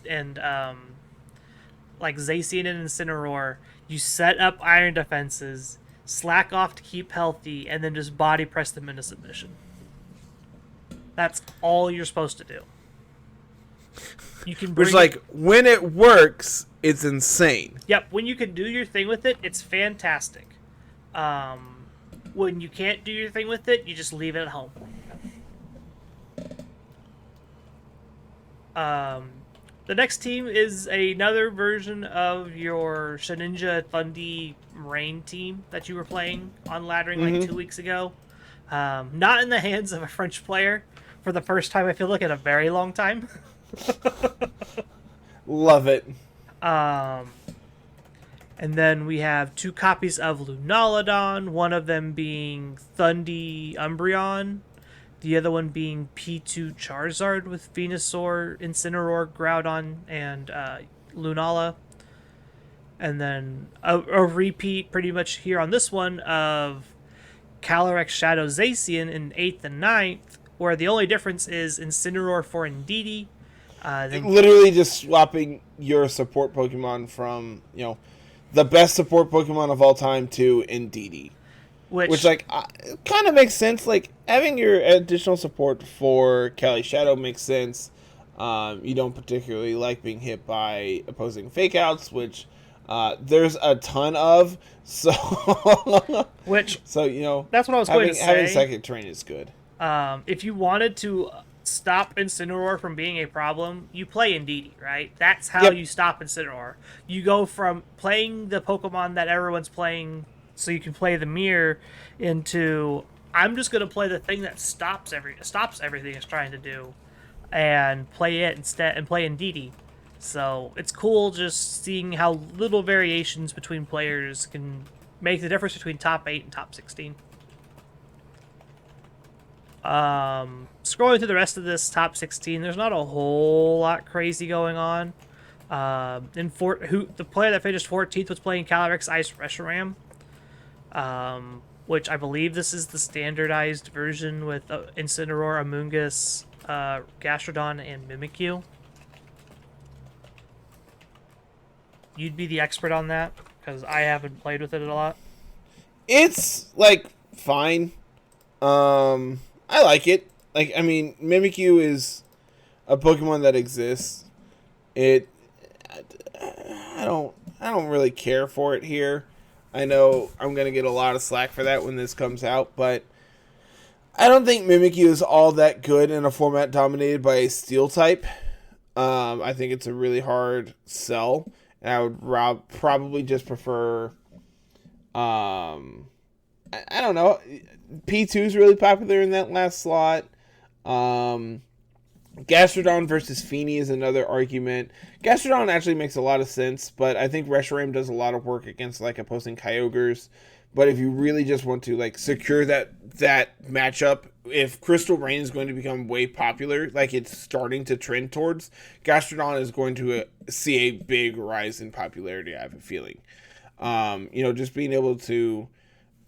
Incineroar. You set up iron defenses, slack off to keep healthy, and then just body press them into submission. That's all you're supposed to do. You can bring when it works, it's insane. Yep, when you can do your thing with it, it's fantastic. When you can't do your thing with it, you just leave it at home. The next team is another version of your Shedinja Thundy Rain team that you were playing on Laddering like 2 weeks ago. Not in the hands of a French player for the first time, I feel like, in a very long time. Love it. And then we have 2 copies of Lunaludon, one of them being Thundy Umbreon, the other one being P2 Charizard with Venusaur, Incineroar, Groudon, and Lunala. And then a repeat pretty much here on this one of Calyrex Shadow Zacian in 8th and 9th, where the only difference is Incineroar for Indeedee. Literally just swapping your support Pokemon from, you know, the best support Pokemon of all time to Indeedee. Which like, kind of makes sense. Like, having your additional support for Cali Shadow makes sense. You don't particularly like being hit by opposing fake outs, which there's a ton of. So, you know, that's what I was going to say. Having second terrain is good. If you wanted to stop Incineroar from being a problem, you play Indeedee, right? That's how Yep. you stop Incineroar. You go from playing the Pokemon that everyone's playing so you can play the mirror into I'm just gonna play the thing that stops everything it's trying to do and play it instead and play Indeedee. So it's cool just seeing how little variations between players can make the difference between top 8 and top 16. Scrolling through the rest of this top 16, there's not a whole lot crazy going on. The player that finished 14th was playing Calyrex Ice Reshiram, which I believe this is the standardized version with Incineroar, Amoonguss, Gastrodon, and Mimikyu. You'd be the expert on that because I haven't played with it a lot. It's like fine. I like it. Like, I mean, Mimikyu is a Pokemon that exists. I don't really care for it here. I know I'm gonna get a lot of slack for that when this comes out, but I don't think Mimikyu is all that good in a format dominated by a Steel type. I think it's a really hard sell, and I would probably just prefer. I don't know. P2 is really popular in that last slot. Gastrodon versus Feeny is another argument. Gastrodon actually makes a lot of sense, but I think Reshiram does a lot of work against like opposing Kyogres. But if you really just want to like secure that matchup, if Crystal Rain is going to become way popular, like it's starting to trend towards, Gastrodon is going to see a big rise in popularity, I have a feeling. Just being able to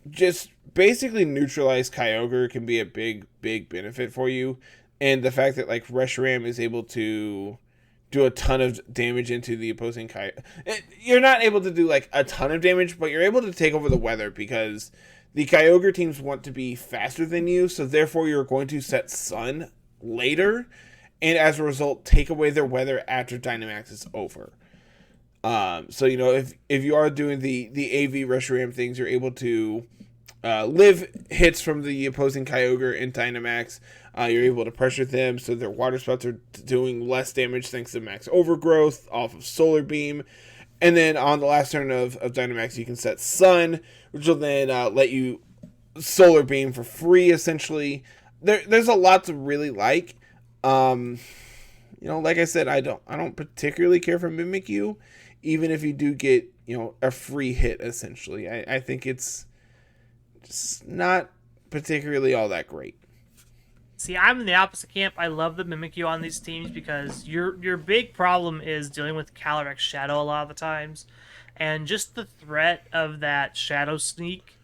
just basically neutralize Kyogre can be a big benefit for you. And the fact that like Reshiram is able to do a ton of damage into the opposing Kyogre. You're not able to do like a ton of damage, but you're able to take over the weather because the Kyogre teams want to be faster than you, so therefore you're going to set Sun later, and as a result take away their weather after Dynamax is over. So if you are doing the AV Reshiram things, you're able to live hits from the opposing Kyogre and Dynamax. You're able to pressure them so their water spouts are doing less damage thanks to max overgrowth off of Solar Beam. And then on the last turn of Dynamax, you can set Sun, which will then let you Solar Beam for free, essentially. There's a lot to really like. Like I said, I don't particularly care for Mimikyu, even if you do get, a free hit, essentially. I think it's just not particularly all that great. See, I'm in the opposite camp. I love the Mimikyu on these teams because your big problem is dealing with Calyrex Shadow a lot of the times. And just the threat of that Shadow Sneak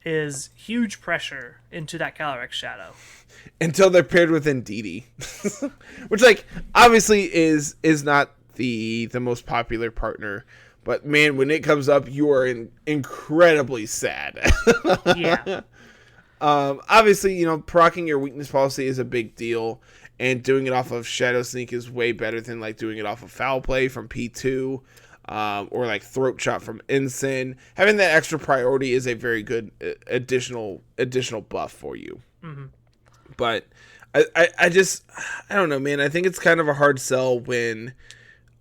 is huge pressure into that Calyrex Shadow. Until they're paired with Indeedee. Which, like, obviously is not the most popular partner. But, man, when it comes up, you are incredibly sad. Yeah. Obviously, proccing your weakness policy is a big deal, and doing it off of Shadow Sneak is way better than like doing it off of Foul Play from P2, or like Throat Chop from Ensign. Having that extra priority is a very good additional buff for you. Mm-hmm. But I don't know, man. I think it's kind of a hard sell when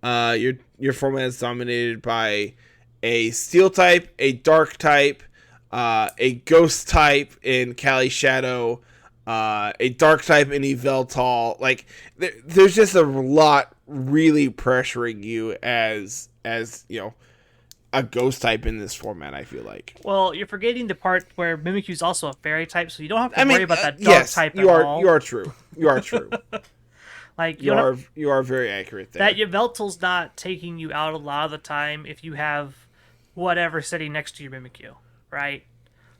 your format is dominated by a Steel type, a Dark type, a Ghost type in Cali Shadow, a Dark type in Yveltal. Like, there's just a lot really pressuring you as a Ghost type in this format, I feel like. Well, you're forgetting the part where Mimikyu is also a Fairy type, so you don't have to worry about that Dark type at all. You are true. You are true. Like, you are very accurate there. That Yveltal's not taking you out a lot of the time if you have whatever sitting next to your Mimikyu. Right?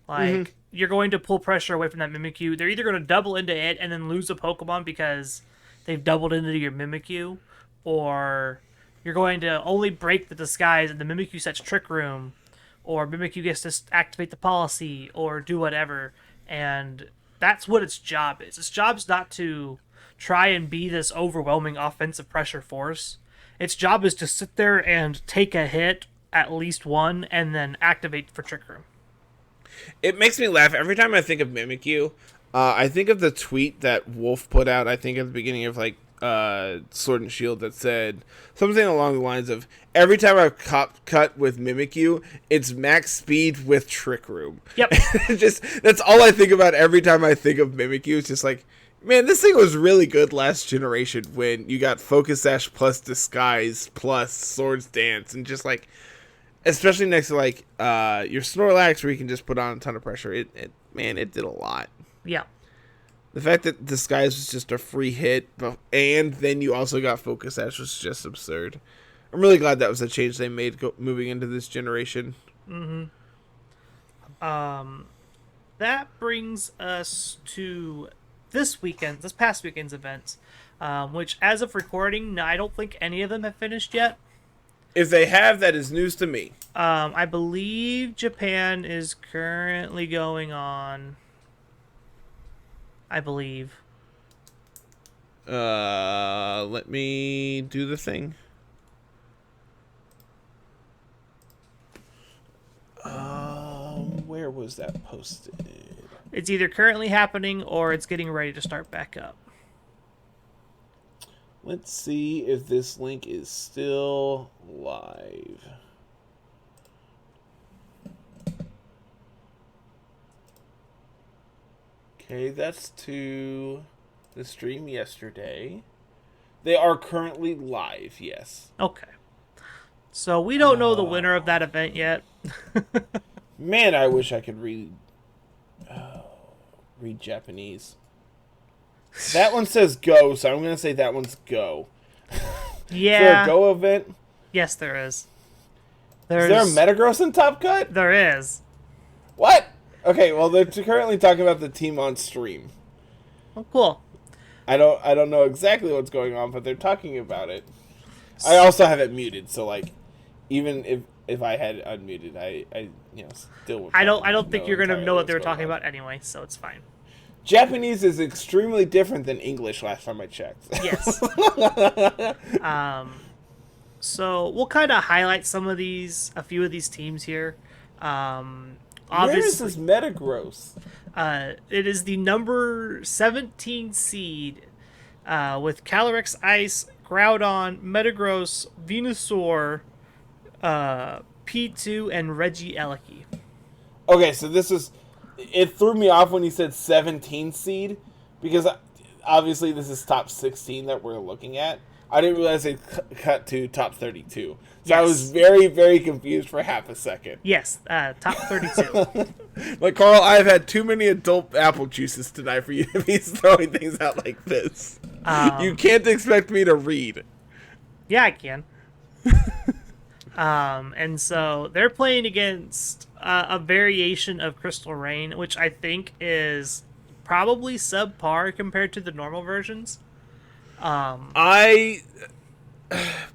Like, You're going to pull pressure away from that Mimikyu. They're either going to double into it and then lose a Pokemon because they've doubled into your Mimikyu, or you're going to only break the disguise and the Mimikyu sets Trick Room, or Mimikyu gets to activate the policy, or do whatever. And that's what its job is. Its job's not to try and be this overwhelming offensive pressure force. Its job is to sit there and take a hit, at least one, and then activate for Trick Room. It makes me laugh every time I think of Mimikyu. I think of the tweet that Wolf put out, I think at the beginning of like Sword and Shield, that said something along the lines of, every time I cut with Mimikyu, it's max speed with Trick Room. Yep. Just, that's all I think about every time I think of Mimikyu. It's just like, man, this thing was really good last generation when you got Focus Sash plus Disguise plus Swords Dance, and just like, especially next to like your Snorlax where you can just put on a ton of pressure. It did a lot. Yeah. The fact that Disguise was just a free hit, and then you also got Focus Sash, was just absurd. I'm really glad that was a change they made moving into this generation. Mm-hmm. That brings us to this past weekend's events, which, as of recording, I don't think any of them have finished yet. If they have, that is news to me. I believe Japan is currently going on. I believe. Let me do the thing. Where was that posted? It's either currently happening or it's getting ready to start back up. Let's see if this link is still live. Okay, that's to the stream yesterday. They are currently live, yes. Okay. So we don't know the winner of that event yet. Man, I wish I could read Japanese. That one says go, so I'm going to say that one's go. Yeah. Is there a go event? Yes, there is. Is there a Metagross in Top Cut? There is. What? Okay, well, they're currently talking about the team on stream. Oh, cool. I don't know exactly what's going on, but they're talking about it. I also have it muted, so like, even if I had it unmuted, I still would. I don't think you're gonna know what they were talking about anyway, so it's fine. Japanese is extremely different than English. Last time I checked. Yes. So we'll kind of highlight a few of these teams here. Where is this Metagross? It is the number 17 seed with Calyrex Ice, Groudon, Metagross, Venusaur, P2, and Regieleki. Okay, so it threw me off when you said 17 seed, because obviously this is top 16 that we're looking at. I didn't realize it cut to top 32. So yes. I was very, very confused for half a second. Yes, top 32. Like, Carl, I've had too many adult apple juices tonight for you to be throwing things out like this. You can't expect me to read. Yeah, I can. And so they're playing against a variation of Crystal Rain, which I think is probably subpar compared to the normal versions.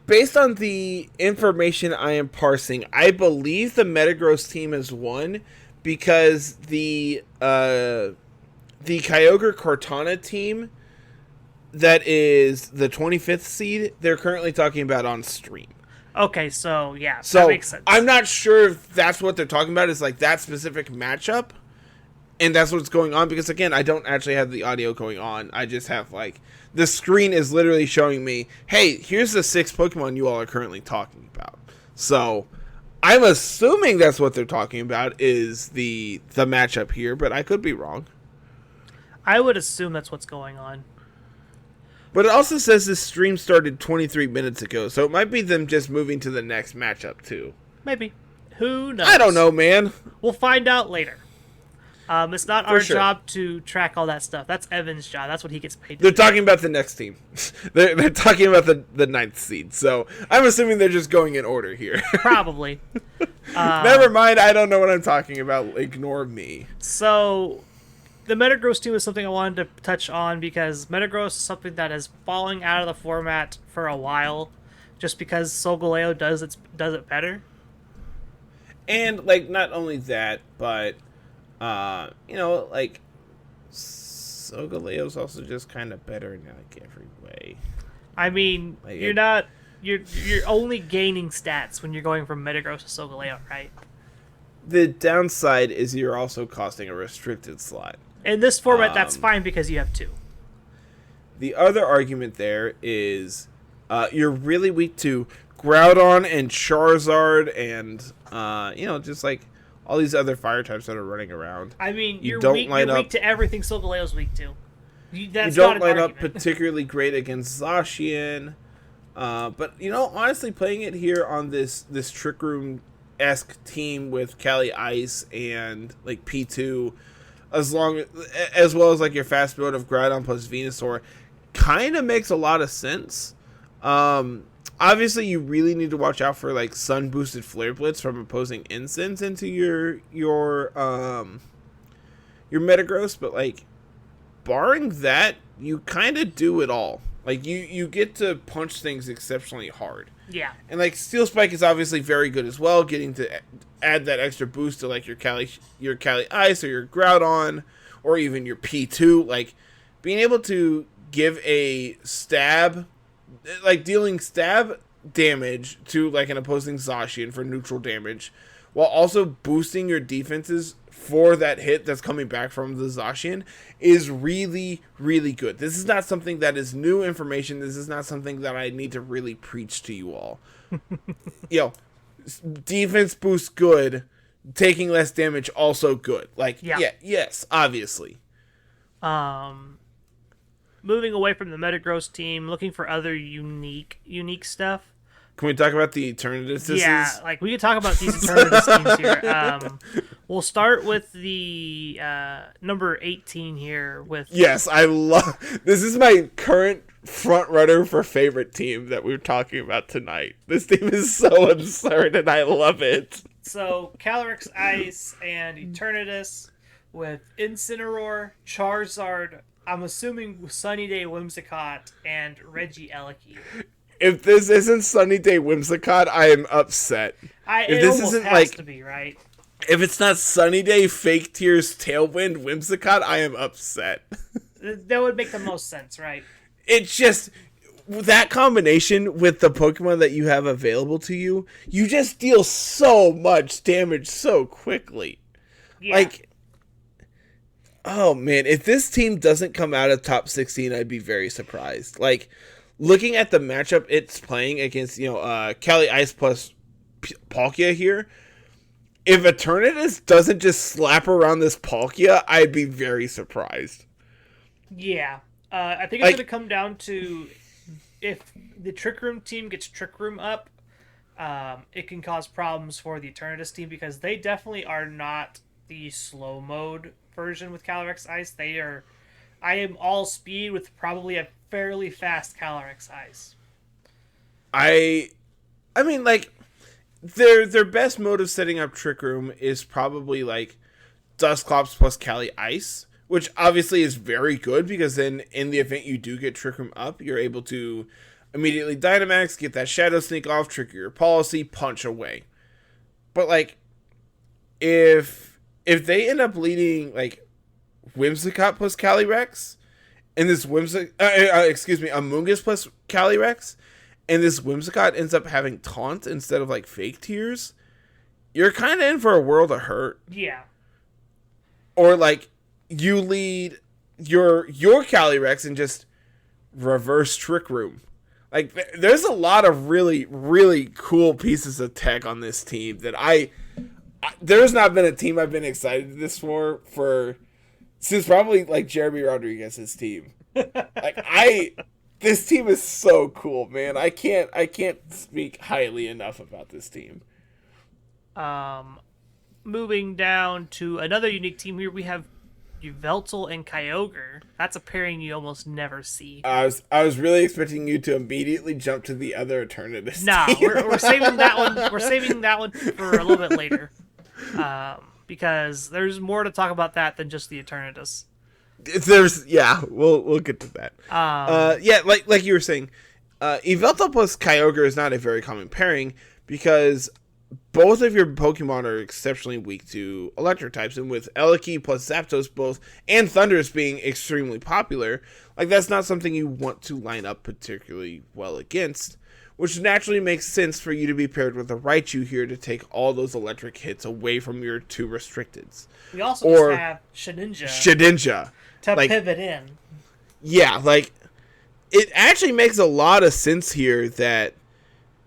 Based on the information I am parsing, I believe the Metagross team has won because the Kyogre Cortana team that is the 25th seed, they're currently talking about on stream. Okay, so yeah, so that makes sense. I'm not sure if that's what they're talking about, is like that specific matchup, and that's what's going on, because again, I don't actually have the audio going on. I just have like, the screen is literally showing me, hey, here's the 6 Pokemon you all are currently talking about. So I'm assuming that's what they're talking about, is the matchup here, but I could be wrong. I would assume that's what's going on. But it also says this stream started 23 minutes ago, so it might be them just moving to the next matchup too. Maybe. Who knows? I don't know, man. We'll find out later. It's not our job to track all that stuff. That's Evan's job. That's what he gets paid to They're talking about the next team. They're talking about the 9th seed. So I'm assuming they're just going in order here. Probably. Never mind. I don't know what I'm talking about. Ignore me. So the Metagross team is something I wanted to touch on, because Metagross is something that is falling out of the format for a while, just because Solgaleo does it better. And like, not only that, but like, Solgaleo's also just kind of better in like every way. I mean, like, you're only gaining stats when you're going from Metagross to Solgaleo, right? The downside is you're also costing a restricted slot. In this format, that's fine because you have 2. The other argument there is you're really weak to Groudon and Charizard and, just like all these other fire types that are running around. I mean, you're weak to everything Solgaleo's weak to. You don't line up particularly great against Zacian. But, honestly, playing it here on this Trick Room-esque team with Cali Ice and, like, P2, as well as, like, your fast build of Groudon plus Venusaur, kind of makes a lot of sense. Obviously, you really need to watch out for, like, Sun-boosted Flare Blitz from opposing Incense into your Metagross, but, like, barring that, you kind of do it all. Like, you get to punch things exceptionally hard. Yeah. And, like, Steel Spike is obviously very good as well, getting to add that extra boost to, like, your Cali Ice or your Groudon, or even your P2. Like, being able to give a stab, like, dealing stab damage to, like, an opposing Zacian for neutral damage, while also boosting your defenses for that hit that's coming back from the Zacian is really, really good. This is not something that is new information. This is not something that I need to really preach to you all. Defense boost good, taking less damage also good. Like, yes, obviously. Moving away from the Metagross team, looking for other unique stuff. Can we talk about the Eternatus? Yeah, like we could talk about these Eternatus teams here. We'll start with the number 18 here. Yes, I love. This is my current front runner for favorite team that we're talking about tonight. This team is so absurd, and I love it. So Calyrex Ice and Eternatus with Incineroar, Charizard. I'm assuming Sunny Day Whimsicott and Regieleki. If this isn't Sunny Day Whimsicott, I am upset. If this isn't has to be, right? If it's not Sunny Day Fake Tears Tailwind Whimsicott, I am upset. That would make the most sense, right? It's just that combination with the Pokemon that you have available to you, you just deal so much damage so quickly. Yeah. Like, oh man, if this team doesn't come out of top 16, I'd be very surprised. Like, looking at the matchup it's playing against, Cali Ice plus Palkia here, if Eternatus doesn't just slap around this Palkia, I'd be very surprised. Yeah. I think it's going to come down to if the Trick Room team gets Trick Room up, it can cause problems for the Eternatus team because they definitely are not the slow mode version with Calyrex Ice. I am all speed with probably a fairly fast Calyrex Ice. I mean, like, their best mode of setting up Trick Room is probably, like, Dusclops plus Cali Ice, which obviously is very good because then in the event you do get Trick Room up, you're able to immediately Dynamax, get that Shadow Sneak off, trigger your policy, punch away. But, like, if they end up leading, like, Whimsicott plus Calyrex, and this Amoonguss plus Calyrex, and this Whimsicott ends up having Taunt instead of, like, Fake Tears, you're kind of in for a world of hurt. Yeah. Or, like, you lead your Calyrex and just reverse Trick Room. Like, there's a lot of really, really cool pieces of tech on this team that there's not been a team I've been excited this for since probably, like, Jeremy Rodriguez's team. This team is so cool, man. I can't speak highly enough about this team. Moving down to another unique team here, we have Yveltal and Kyogre. That's a pairing you almost never see. I was really expecting you to immediately jump to the other Eternatus. No, we're saving that one. We're saving that one for a little bit later, because there's more to talk about that than just the Eternatus. We'll get to that. Like you were saying, Yveltal plus Kyogre is not a very common pairing because both of your Pokemon are exceptionally weak to electric types, and with Eleki plus Zapdos both and Thundurus being extremely popular, like, that's not something you want to line up particularly well against. which naturally makes sense for you to be paired with a Raichu here to take all those electric hits away from your 2 restricteds. We also just have Shedinja to pivot in. Yeah, like, it actually makes a lot of sense here that,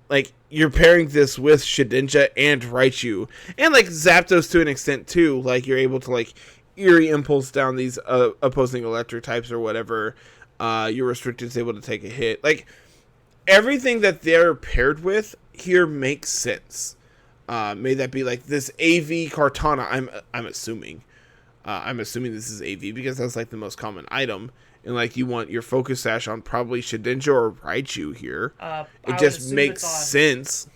like, you're pairing this with Shedinja and Raichu. And, like, Zapdos to an extent, too. Like, you're able to, like, Eerie Impulse down these opposing electric types or whatever. Your restricted's able to take a hit. Like, everything that they're paired with here makes sense. May that be, like, this AV Kartana, I'm assuming. I'm assuming this is AV because that's, like, the most common item. And, like, you want your Focus Sash on probably Shedinja or Raichu here. It just makes sense.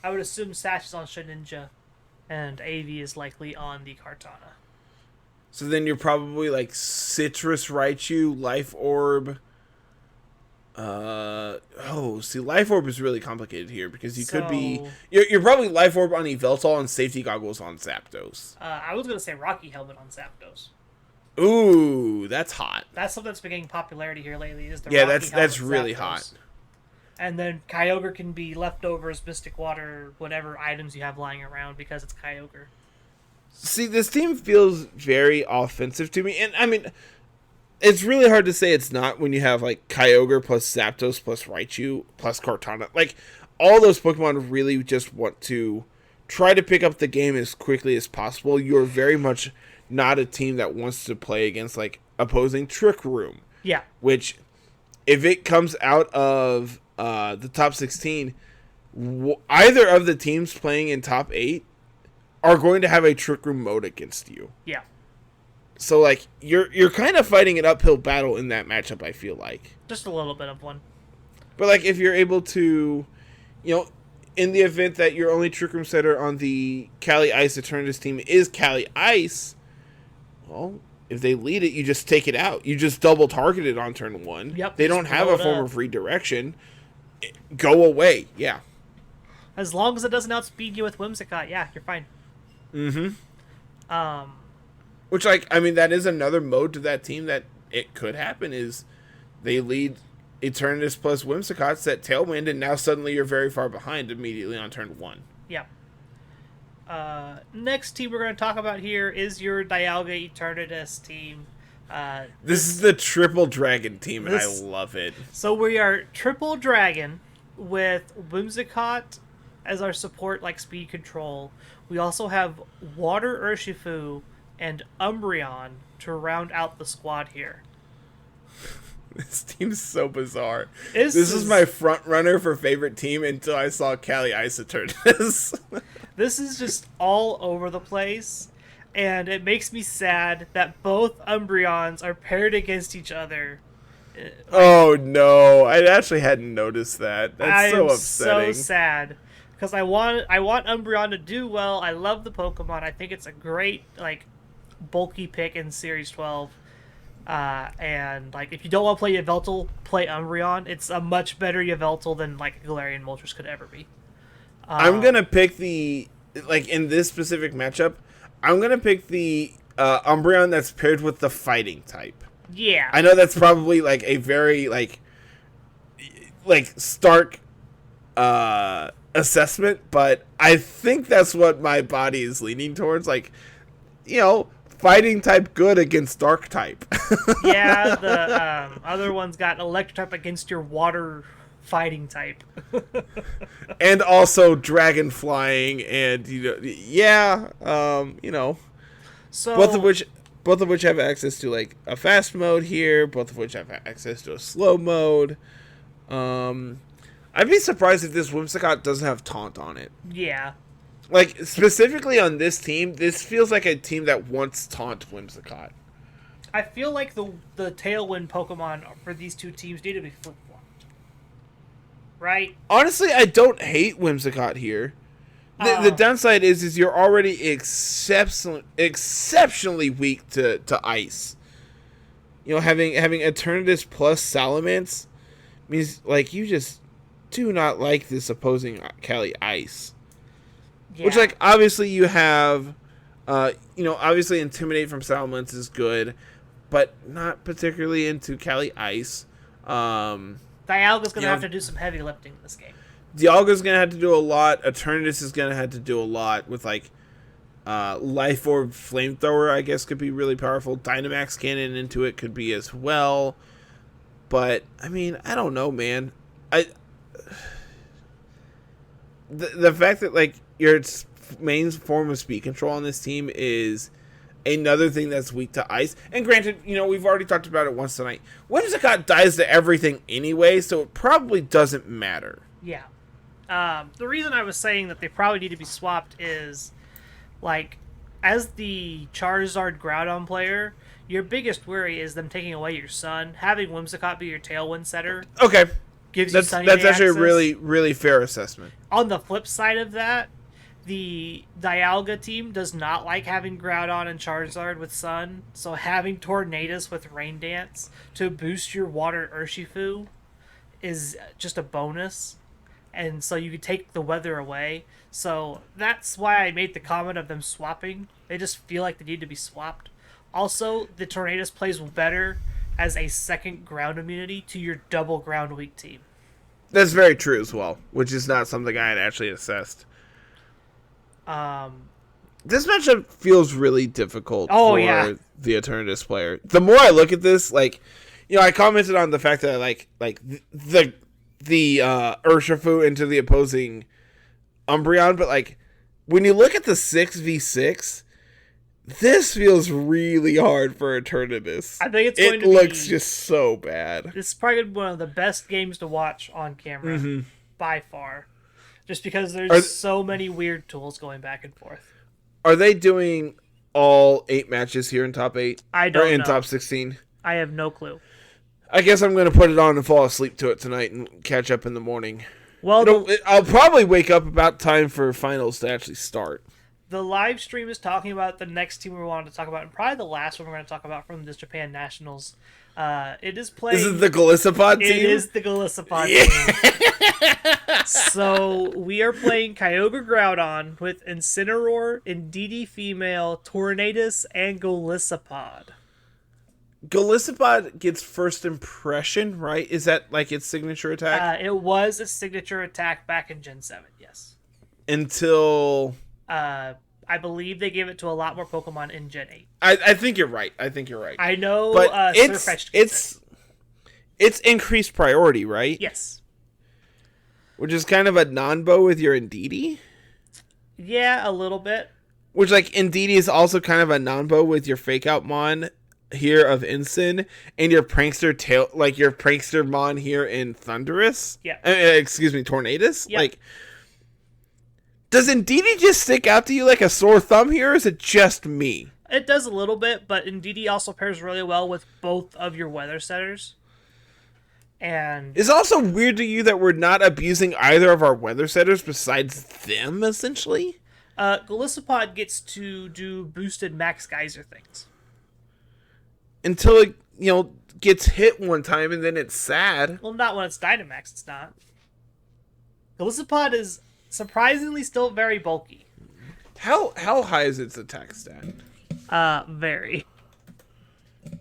I would assume Sash is on Shedinja, and AV is likely on the Kartana. So then you're probably, like, Citrus Raichu, Life Orb. Life Orb is really complicated here because you could be... You're probably Life Orb on Yveltal and Safety Goggles on Zapdos. I was going to say Rocky Helmet on Zapdos. Ooh, that's hot. That's something that's been gaining popularity here lately. Is the Rocky that's really Zapdos. Hot. And then Kyogre can be leftovers, Mystic Water, whatever items you have lying around because it's Kyogre. See, this team feels very offensive to me, and I mean, it's really hard to say it's not when you have like Kyogre plus Zapdos plus Raichu plus Kartana. Like, all those Pokemon really just want to try to pick up the game as quickly as possible. You're very much not a team that wants to play against like opposing Trick Room. Yeah. Which, if it comes out of the top 16, either of the teams playing in top 8 are going to have a Trick Room mode against you. Yeah. So like you're kind of fighting an uphill battle in that matchup, I feel like. Just a little bit of one. But like if you're able to, in the event that your only Trick Room setter on the Cali Ice Eternatus team is Cali Ice, well, if they lead it, you just take it out. You just double target it on turn 1. Yep. They don't have a form of redirection. Go away. Yeah. As long as it doesn't outspeed you with Whimsicott, yeah, you're fine. Mm-hmm. Which, like, I mean, that is another mode to that team that it could happen is they lead Eternatus plus Whimsicott, set Tailwind, and now suddenly you're very far behind immediately on turn 1. Yeah. Next team we're going to talk about here is your Dialga Eternatus team. This is the Triple Dragon team, and I love it. So we are Triple Dragon with Whimsicott as our support, like speed control. We also have Water Urshifu and Umbreon to round out the squad here. This team's so bizarre. This is my front runner for favorite team until I saw Cali Ice Eternatus. This is just all over the place, and it makes me sad that both Umbreons are paired against each other. Oh no, I actually hadn't noticed that. That's so upsetting. So sad. Because I want Umbreon to do well. I love the Pokemon. I think it's a great, like, bulky pick in Series 12. And, like, if you don't want to play Yveltal, play Umbreon. It's a much better Yveltal than, like, Galarian Moltres could ever be. I'm going to pick in this specific matchup, I'm going to pick the Umbreon that's paired with the fighting type. Yeah. I know that's probably, like, a very, like stark assessment, but I think that's what my body is leaning towards. Like, fighting type good against dark type. Yeah, the other one's got electric type against your water fighting type. And also dragon flying and, so both of which have access to, like, a fast mode here, both of which have access to a slow mode. I'd be surprised if this Whimsicott doesn't have Taunt on it. Yeah. Like, specifically on this team, this feels like a team that wants Taunt Whimsicott. I feel like the Tailwind Pokemon for these two teams need to be flip-flopped. Right? Honestly, I don't hate Whimsicott here. The downside is you're already exceptionally weak to Ice. Having Eternatus plus Salamence means, like, you just do not like this opposing Cali Ice. Yeah. Which, like, obviously you have, obviously Intimidate from Salamence is good, but not particularly into Cali Ice. Dialga's going to have to do some heavy lifting in this game. Dialga's going to have to do a lot. Eternatus is going to have to do a lot with, like, Life Orb Flamethrower, I guess, could be really powerful. Dynamax Cannon into it could be as well. But, I mean, I don't know, man. The fact that, like, your main form of speed control on this team is another thing that's weak to ice. And granted, you know, we've already talked about it once tonight. Whimsicott dies to everything anyway, so it probably doesn't matter. Yeah. The reason I was saying that they probably need to be swapped is, like, as the Charizard Groudon player, your biggest worry is them taking away your Sun. Having Whimsicott be your Tailwind setter. Okay. Gives that's you actually access. a really, really fair assessment. On the flip side of that, the Dialga team does not like having Groudon and Charizard with Sun, so having Tornadus with Rain Dance to boost your Water Urshifu is just a bonus, and so you could take the weather away. So that's why I made the comment of them swapping. They just feel like they need to be swapped. Also, the Tornadus plays better as a second ground immunity to your double ground weak team. That's very true as well, which is not something I had actually assessed. This matchup feels really difficult for the Eternatus player. The more I look at this, like, you know, I commented on the fact that I like the Urshifu into the opposing Umbreon, but like when you look at the 6v6, this feels really hard for Eternatus. I think it looks just so bad. This is probably one of the best games to watch on camera by far. Just because there's so many weird tools going back and forth. Are they doing all 8 matches here in top 8? I don't know. Or in top 16? I have no clue. I guess I'm going to put it on and fall asleep to it tonight and catch up in the morning. Well, I'll probably wake up about time for finals to actually start. The live stream is talking about the next team we wanted to talk about, and probably the last one we're going to talk about from this Japan Nationals. It is playing... Is it the Golisopod team? It is the Golisopod team. So, we are playing Kyogre Groudon with Incineroar, Indeedee Female, Tornadus, and Golisopod. Golisopod gets first impression, right? Is that like its signature attack? It was its signature attack back in Gen 7, yes. Until... I believe they gave it to a lot more Pokemon in Gen 8. I think you're right. I know, but it's increased priority, right? Yes. Which is kind of a non-bow with your Indeedee? Yeah, a little bit. Which, like, Indeedee is also kind of a non-bow with your fake-out Mon here of Ensign, and your prankster Mon here in Thundurus? Yeah. Excuse me, Tornadus? Yep. Like, does Indeedee just stick out to you like a sore thumb here, or is it just me? It does a little bit, but Indeedee also pairs really well with both of your weather setters. And it's also weird to you that we're not abusing either of our weather setters besides them, essentially? Golisopod gets to do boosted Max Geyser things. Until it, gets hit one time and then it's sad. Well, not when it's Dynamax, it's not. Golisopod is surprisingly still very bulky. How high is its attack stat? Very.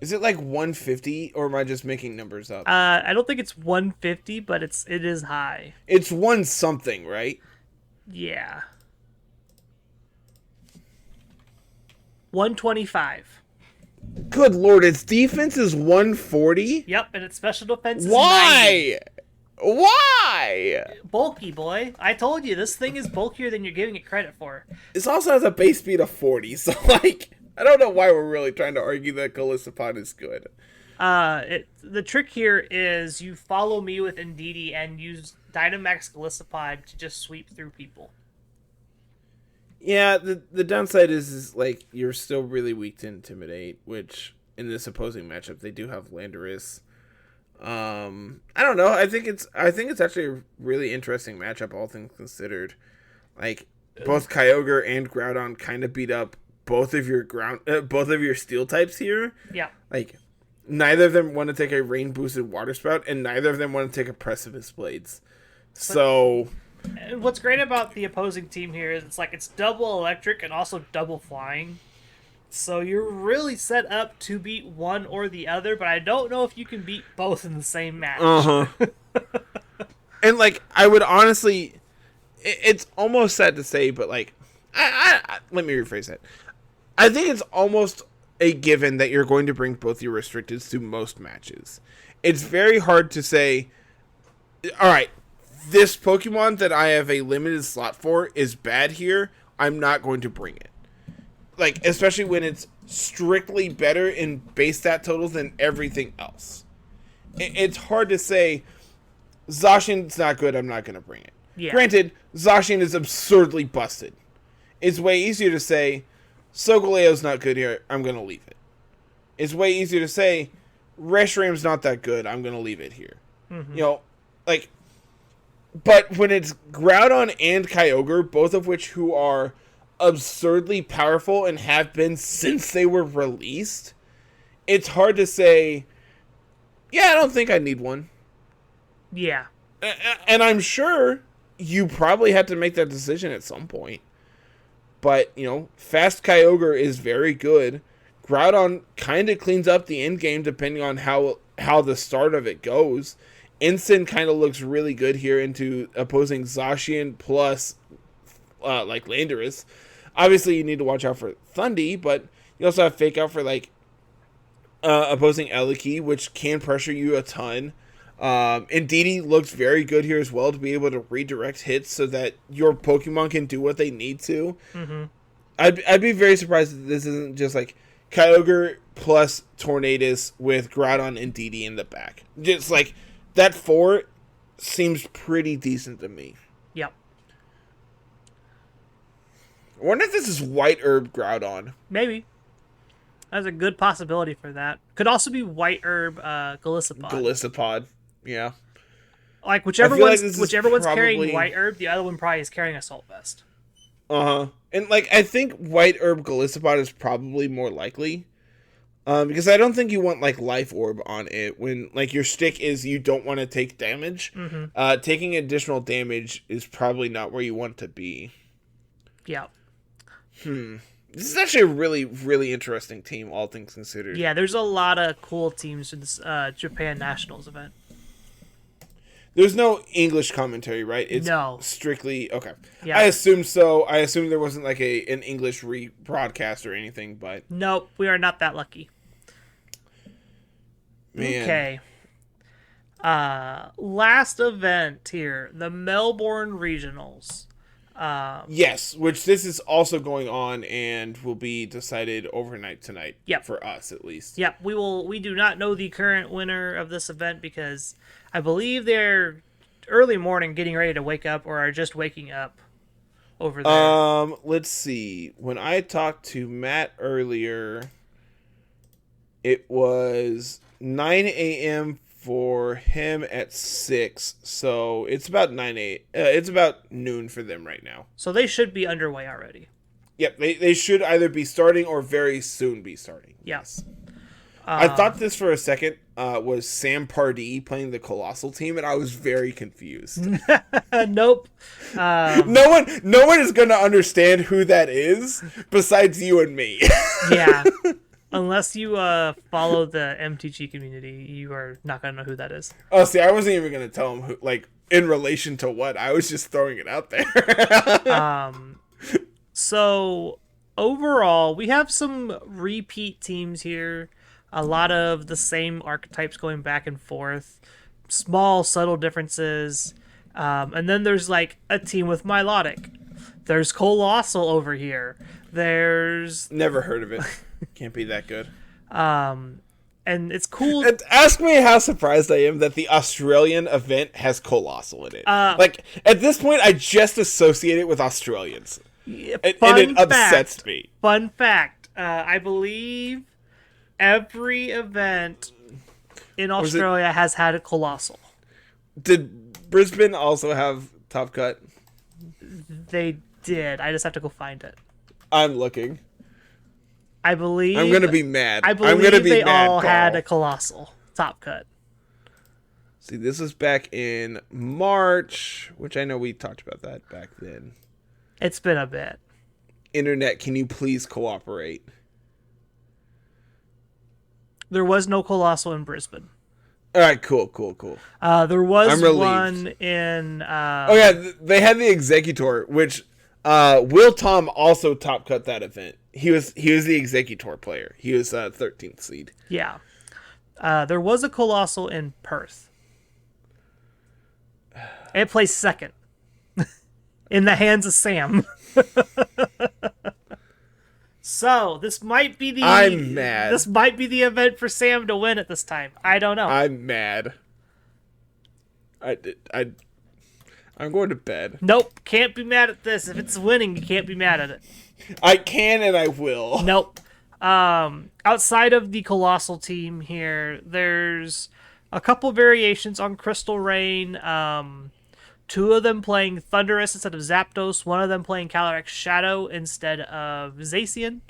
Is it like 150, or am I just making numbers up? I don't think it's 150, but it is high. It's one something, right? Yeah. 125. Good lord, its defense is 140? Yep, and its special defense is Why? 90. Why? Bulky, boy. I told you, this thing is bulkier than you're giving it credit for. This also has a base speed of 40, so, like, I don't know why we're really trying to argue that Golisopod is good. The trick here is you follow me with Indeedee and use Dynamax Golisopod to just sweep through people. Yeah, the downside is like you're still really weak to Intimidate, which in this opposing matchup they do have Landorus. I don't know. I think it's actually a really interesting matchup, all things considered. Like both Kyogre and Groudon kind of beat up both of your steel types here. Yeah. Like neither of them want to take a rain boosted water spout, and neither of them want to take a Precipice Blades. So. And what's great about the opposing team here is it's double electric and also double flying. So you're really set up to beat one or the other, but I don't know if you can beat both in the same match. Uh-huh. And, like, I would honestly... It's almost sad to say, but, like... let me rephrase that. I think it's almost a given that you're going to bring both your restricteds to most matches. It's very hard to say, alright, this Pokemon that I have a limited slot for is bad here. I'm not going to bring it. Like, especially when it's strictly better in base stat totals than everything else. It's hard to say, Zacian's not good, I'm not going to bring it. Yeah. Granted, Zacian is absurdly busted. It's way easier to say, Sogoleo's not good here, I'm going to leave it. It's way easier to say, Reshram's not that good, I'm going to leave it here. Mm-hmm. You know, like, but when it's Groudon and Kyogre, both of which who are absurdly powerful and have been since they were released, it's hard to say, yeah, I don't think I need one. Yeah. And I'm sure you probably had to make that decision at some point. But, you know, Fast Kyogre is very good. Groudon kind of cleans up the end game depending on how the start of it goes. Ensign kind of looks really good here into opposing Zacian plus, like, Landorus. Obviously, you need to watch out for Thundy, but you also have Fake Out for, like, opposing Eliki, which can pressure you a ton. Indeedee looks very good here as well to be able to redirect hits so that your Pokemon can do what they need to. Mm-hmm. I'd be very surprised if this isn't just like Kyogre plus Tornadus with Groudon and Indeedee in the back. Just like that 4 seems pretty decent to me. Yep. I wonder if this is White Herb Groudon. Maybe. That's a good possibility for that. Could also be White Herb Golisopod. Golisopod. Yeah. Like whichever one's carrying White Herb, the other one probably is carrying Assault Vest. Uh-huh. And like I think White Herb Golisopod is probably more likely. Because I don't think you want like Life Orb on it when like your stick is you don't want to take damage. Mm-hmm. Taking additional damage is probably not where you want to be. Yeah. This is actually a really, really interesting team, all things considered. Yeah, there's a lot of cool teams for this Japan Nationals event. There's no English commentary, right? It's no. Strictly... Okay. Yeah. I assume so. I assume there wasn't like an English rebroadcast or anything, but... Nope, we are not that lucky. Man. Okay. Last event here. The Melbourne Regionals. Yes, which this is also going on and will be decided overnight tonight. Yep. For us, at least. Yep. We do not know the current winner of this event because I believe they're early morning getting ready to wake up or are just waking up over there. Let's see. When I talked to Matt earlier, it was 9 a.m. for him at 6, so it's about it's about noon for them right now. So they should be underway already. Yep, they should either be starting or very soon be starting. Yes. I thought this for a second was Sam Pardee playing the Colossal team, and I was very confused. Nope. No one is going to understand who that is besides you and me. Yeah. Unless you follow the MTG community, you are not going to know who that is. Oh, see, I wasn't even going to tell him who, like, in relation to what. I was just throwing it out there. So, overall, we have some repeat teams here. A lot of the same archetypes going back and forth. Small, subtle differences. And then there's, like, a team with Milotic. There's Colossal over here. There's... Never heard of it. Can't be that good. And it's cool. And ask me how surprised I am that the Australian event has Colossal in it. Like, at this point, I just associate it with Australians. Yeah, and it upsets me. Fun fact. I believe every event in Australia has had a Colossal. Did Brisbane also have Top Cut? They did. I just have to go find it. I'm looking. I believe... I'm going to be mad. I believe they all had a Colossal Top Cut. See, this was back in March, which I know we talked about that back then. It's been a bit. Internet, can you please cooperate? There was no Colossal in Brisbane. All right, cool. There was I'm relieved. one in. Oh yeah, they had the Executor, which Will Tom also top cut that event. He was the Executor player. He was 13th seed. Yeah. There was a Colossal in Perth. It placed second in the hands of Sam. So this might be the. I'm mad. This might be the event for Sam to win at this time. I don't know. I'm mad. I'm going to bed. Nope, can't be mad at this. If it's winning, you can't be mad at it. I can and I will. Nope. Outside of the Colossal team here, there's a couple variations on Crystal Rain. Two of them playing Thundurus instead of Zapdos. One of them playing Calyrex Shadow instead of Zacian.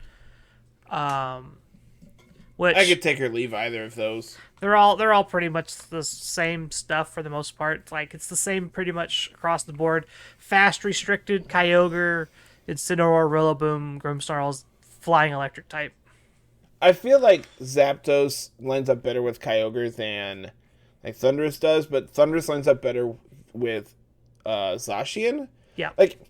Which I could take or leave either of those. they're all pretty much the same stuff for the most part. Like it's the same pretty much across the board. Fast restricted Kyogre, Incineroar, Rillaboom, Grimmsnarl's flying electric type. I feel like Zapdos lines up better with Kyogre than like Thundurus does, but Thundurus lines up better with Zacian. Yeah. Like,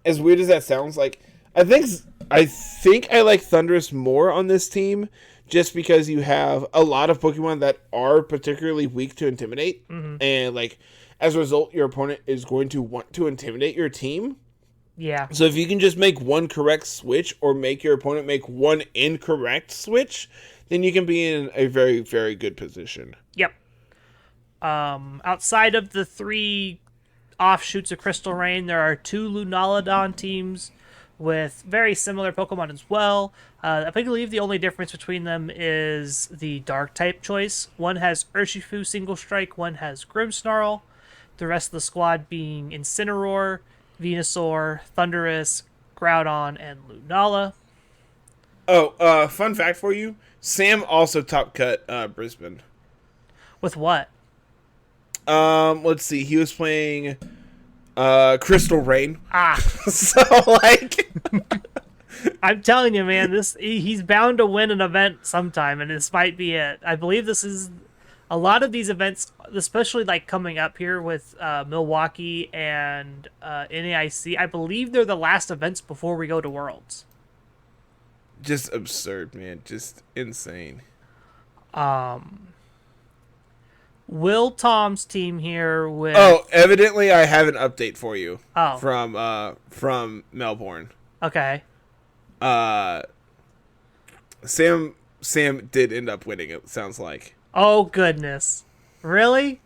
as weird as that sounds, like I think I like Thundurus more on this team just because you have a lot of Pokemon that are particularly weak to Intimidate, and like as a result, your opponent is going to want to intimidate your team. Yeah. So if you can just make one correct switch or make your opponent make one incorrect switch, then you can be in a very, very good position. Yep. Outside of the three offshoots of Crystal Rain, there are two Lunalodon teams with very similar Pokemon as well. I believe the only difference between them is the Dark type choice. One has Urshifu Single Strike, one has Grimmsnarl. The rest of the squad being Incineroar, Venusaur, Thundurus, Groudon, and Lunala. Oh, fun fact for you: Sam also top cut Brisbane. With what? Let's see. He was playing Crystal Rain. So like, I'm telling you, man, he's bound to win an event sometime, and this might be it. I believe this is a lot of these events, especially like coming up here with Milwaukee and NAIC. I believe they're the last events before we go to Worlds. Just absurd, man. Just insane. Will Tom's team here with... Oh, evidently I have an update for you. Oh. From Melbourne. Okay. Sam did end up winning, it sounds like. Oh, goodness. Really?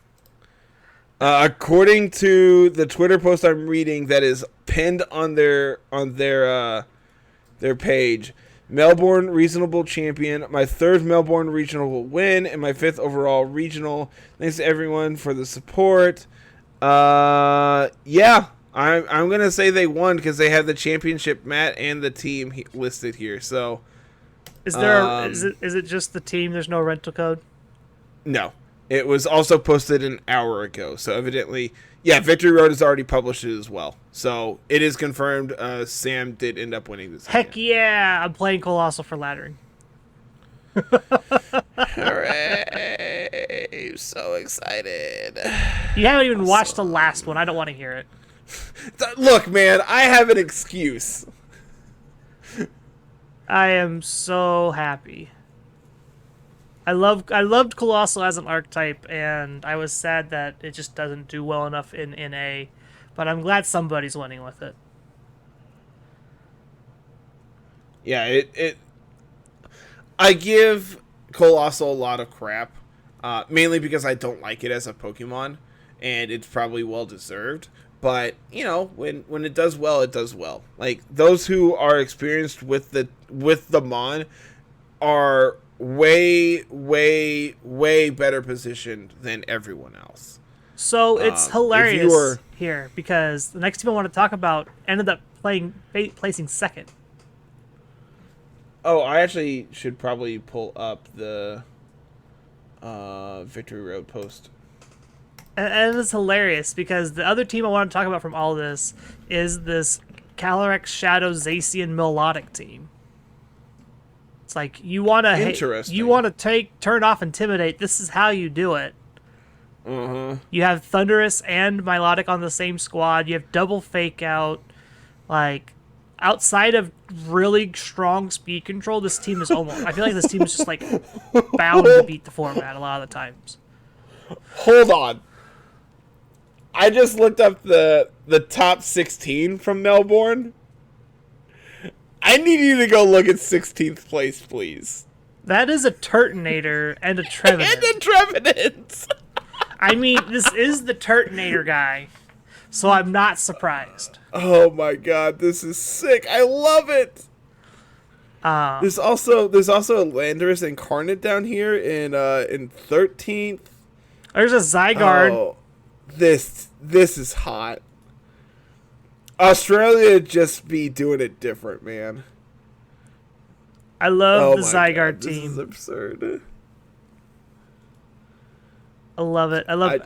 According to the Twitter post I'm reading that is pinned on their page, Melbourne Regional Champion, my third Melbourne Regional win and my fifth overall regional. Thanks to everyone for the support. Yeah, I'm gonna say they won because they have the championship mat and the team listed here. So, is there is it just the team? There's no rental code? No, it was also posted an hour ago. So evidently, yeah, Victory Road has already published it as well. So it is confirmed. Sam did end up winning this. Heck yeah! I'm playing Colossal for laddering. Hooray! So excited. You haven't even watched the last one. I don't want to hear it. Look, man, I have an excuse. I am so happy. I loved Colossal as an archetype, and I was sad that it just doesn't do well enough in NA. But I'm glad somebody's winning with it. Yeah, I give Colossal a lot of crap, mainly because I don't like it as a Pokemon, and it's probably well deserved. But you know, when it does well, it does well. Like those who are experienced with the Mon are way better positioned than everyone else. So it's hilarious here because the next team I want to talk about ended up placing second. Oh, I actually should probably pull up the Victory Road post. And it's hilarious because the other team I want to talk about from all this is this Calyrex Shadow Zacian Melodic team. like you want to Interesting. you want to turn off Intimidate. This is how you do it. You have Thunderous and Milotic on the same squad. You have double Fake Out. Like, outside of really strong speed control, this team is almost... I feel like this team is just, like, bound to beat the format a lot of the times. Hold on. I just looked up the top 16 from Melbourne. I need you to go look at 16th place, please. That is a Turtonator and a Trevenant. And a Trevenant! I mean, this is the Turtonator guy, so I'm not surprised. Oh my god, this is sick. I love it. There's also a Landorus Incarnate down here in 13th. There's a Zygarde. Oh, this is hot. Australia just be doing it different, man. I love the Zygarde team. This is absurd. I love it. I love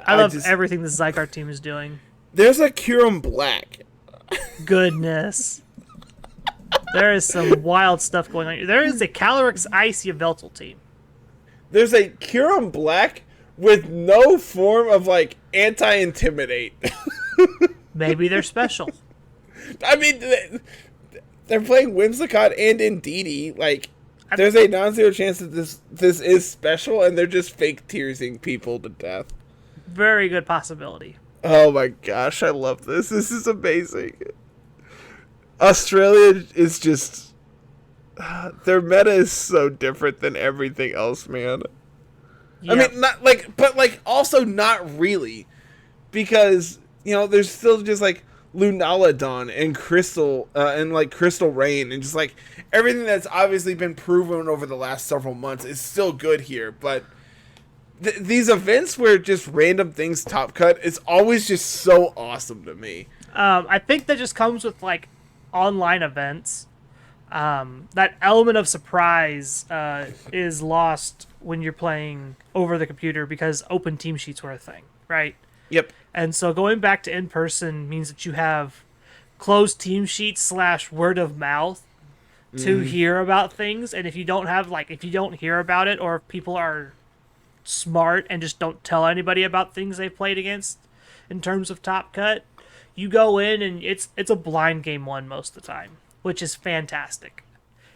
everything the Zygarde team is doing. There's a Kyurem Black. Goodness. There is some wild stuff going on here. There is a Calyrex Ice Yveltal team. There's a Kyurem Black with no form of, like, anti-intimidate. Maybe they're special. I mean, they're playing Whimsicott and Indeedee. Like, there's a non-zero chance that this is special, and they're just fake tearsing people to death. Very good possibility. Oh my gosh, I love this. This is amazing. Australia is just... their meta is so different than everything else, man. Yep. I mean, not like, but like also not really, because you know there's still just like Lunaludon and Crystal and like Crystal Rain and just like everything that's obviously been proven over the last several months is still good here. But these events where just random things top cut is always just so awesome to me. I think that just comes with like online events. That element of surprise is lost when you're playing over the computer because open team sheets were a thing, right? Yep. And so going back to in-person means that you have closed team sheets / word of mouth to hear about things. And if you don't have, like, if you don't hear about it or if people are smart and just don't tell anybody about things they've played against in terms of top cut, you go in and it's a blind game one most of the time, which is fantastic.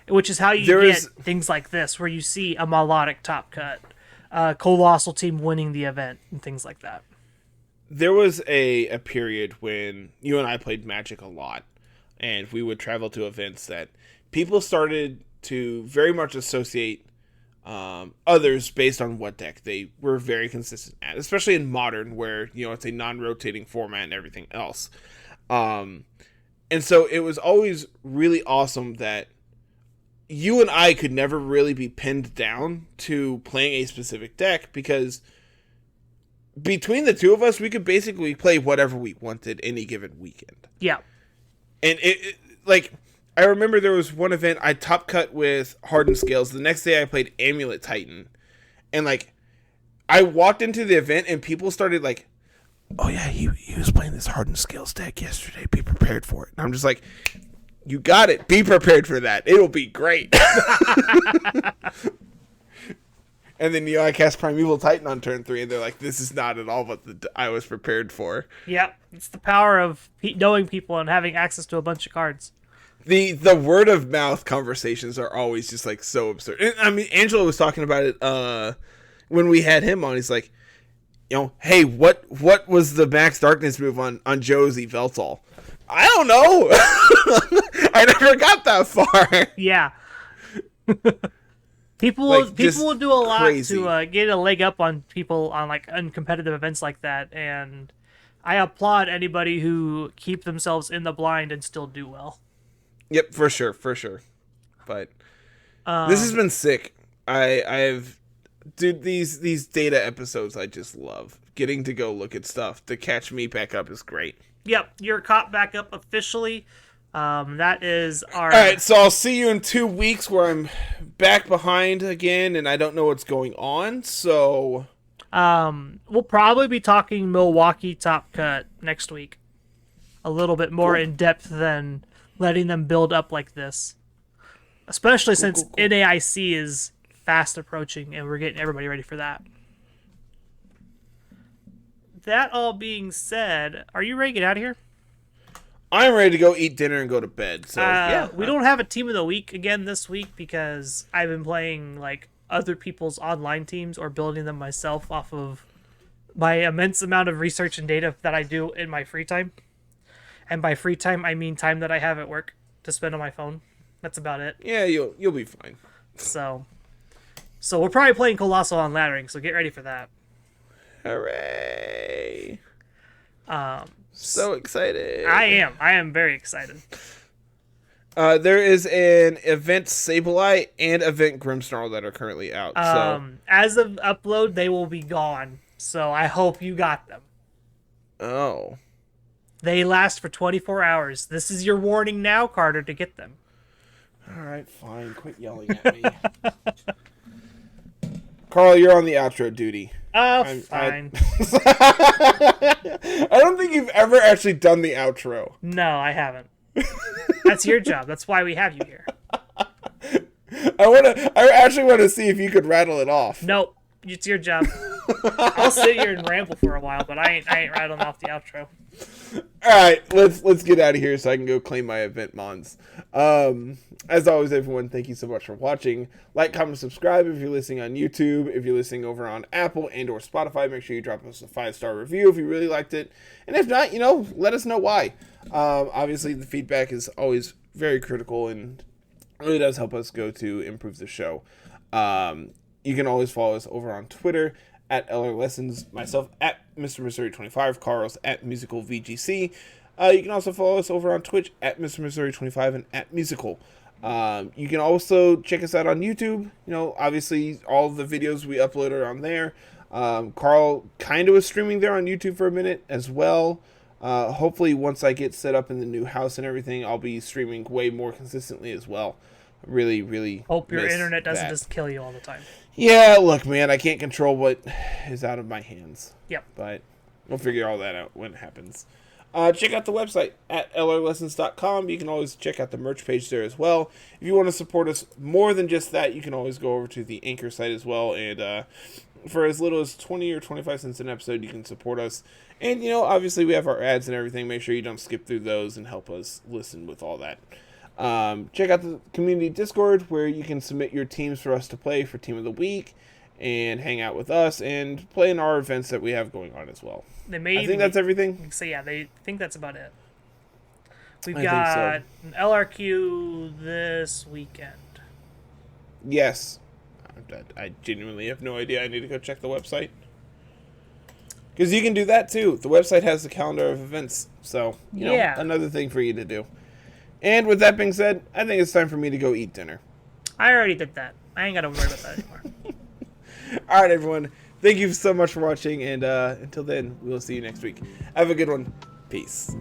Which is how you get things like this, where you see a melodic top cut, Colossal team winning the event, and things like that. There was a period when you and I played Magic a lot, and we would travel to events that people started to very much associate others based on what deck they were very consistent at, especially in Modern, where you know it's a non-rotating format and everything else. And so it was always really awesome that you and I could never really be pinned down to playing a specific deck because between the two of us, we could basically play whatever we wanted any given weekend. Yeah. And it like, I remember there was one event I top cut with Hardened Scales. The next day I played Amulet Titan. And like, I walked into the event and people started like, oh yeah, he was playing this Hardened Scales deck yesterday. Be prepared for it. And I'm just like, you got it. Be prepared for that. It'll be great. And then, you know, I cast Primeval Titan on turn 3, and they're like, this is not at all what I was prepared for. Yep. It's the power of knowing people and having access to a bunch of cards. The word of mouth conversations are always just, like, so absurd. And, I mean, Angelo was talking about it when we had him on. He's like, you know, hey, what was the Max Darkness move on Joe's Yveltal? I don't know. I never got that far. Yeah. People will do a lot to get a leg up on people on like uncompetitive events like that, and I applaud anybody who keep themselves in the blind and still do well. Yep, for sure. But this has been sick. I've dude, these data episodes I just love. Getting to go look at stuff to catch me back up is great. Yep, you're caught back up officially. That is our... Alright, so I'll see you in 2 weeks where I'm back behind again and I don't know what's going on, so... We'll probably be talking Milwaukee Top Cut next week. A little bit more in depth than letting them build up like this. Especially since NAIC is fast approaching and we're getting everybody ready for that. That all being said, are you ready to get out of here? I'm ready to go eat dinner and go to bed. So yeah, we don't have a team of the week again this week because I've been playing like other people's online teams or building them myself off of my immense amount of research and data that I do in my free time. And by free time, I mean time that I have at work to spend on my phone. That's about it. Yeah, you'll be fine. So we're probably playing Colossal on Laddering, so get ready for that. Hooray! So excited. I am very excited. There is an event Sableye and event Grimmsnarl that are currently out. As of upload, they will be gone. So I hope you got them. Oh. They last for 24 hours. This is your warning now, Carter, to get them. All right, fine. Quit yelling at me. Carl, you're on the outro duty. Fine. I don't think you've ever actually done the outro. No, I haven't. That's your job. That's why we have you here. I actually want to see if you could rattle it off. Nope. It's your job. I'll sit here and ramble for a while, but I ain't rattling off the outro. All right, let's get out of here so I can go claim my event mons. As always, everyone, thank you so much for watching. Like, comment, subscribe if you're listening on YouTube. If you're listening over on Apple and or Spotify, make sure you drop us a 5-star review if you really liked it. And if not, let us know why. Obviously, the feedback is always very critical and really does help us go to improve the show. You can always follow us over on Twitter at LR Lessons, myself at Mr. Missouri25, Carl's at Musical VGC. You can also follow us over on Twitch at Mr. Missouri25 and at Musical. You can also check us out on YouTube. Obviously all the videos we upload are on there. Carl kind of was streaming there on YouTube for a minute as well. Hopefully once I get set up in the new house and everything, I'll be streaming way more consistently as well. Really, really hope your internet doesn't just kill you all the time. Yeah, look, man, I can't control what is out of my hands. Yep. But we'll figure all that out when it happens. Check out the website at lrlessons.com. You can always check out the merch page there as well. If you want to support us more than just that, you can always go over to the Anchor site as well. And for as little as 20 or 25 cents an episode, you can support us. And, obviously we have our ads and everything. Make sure you don't skip through those and help us listen with all that. Check out the community Discord where you can submit your teams for us to play for Team of the Week and hang out with us and play in our events that we have going on as well. I think that's everything. So yeah, they think that's about it. We've got an LRQ this weekend. Yes. I genuinely have no idea. I need to go check the website. Because you can do that too. The website has the calendar of events. So, another thing for you to do. And with that being said, I think it's time for me to go eat dinner. I already did that. I ain't got to worry about that anymore. All right, everyone. Thank you so much for watching. And until then, we will see you next week. Have a good one. Peace.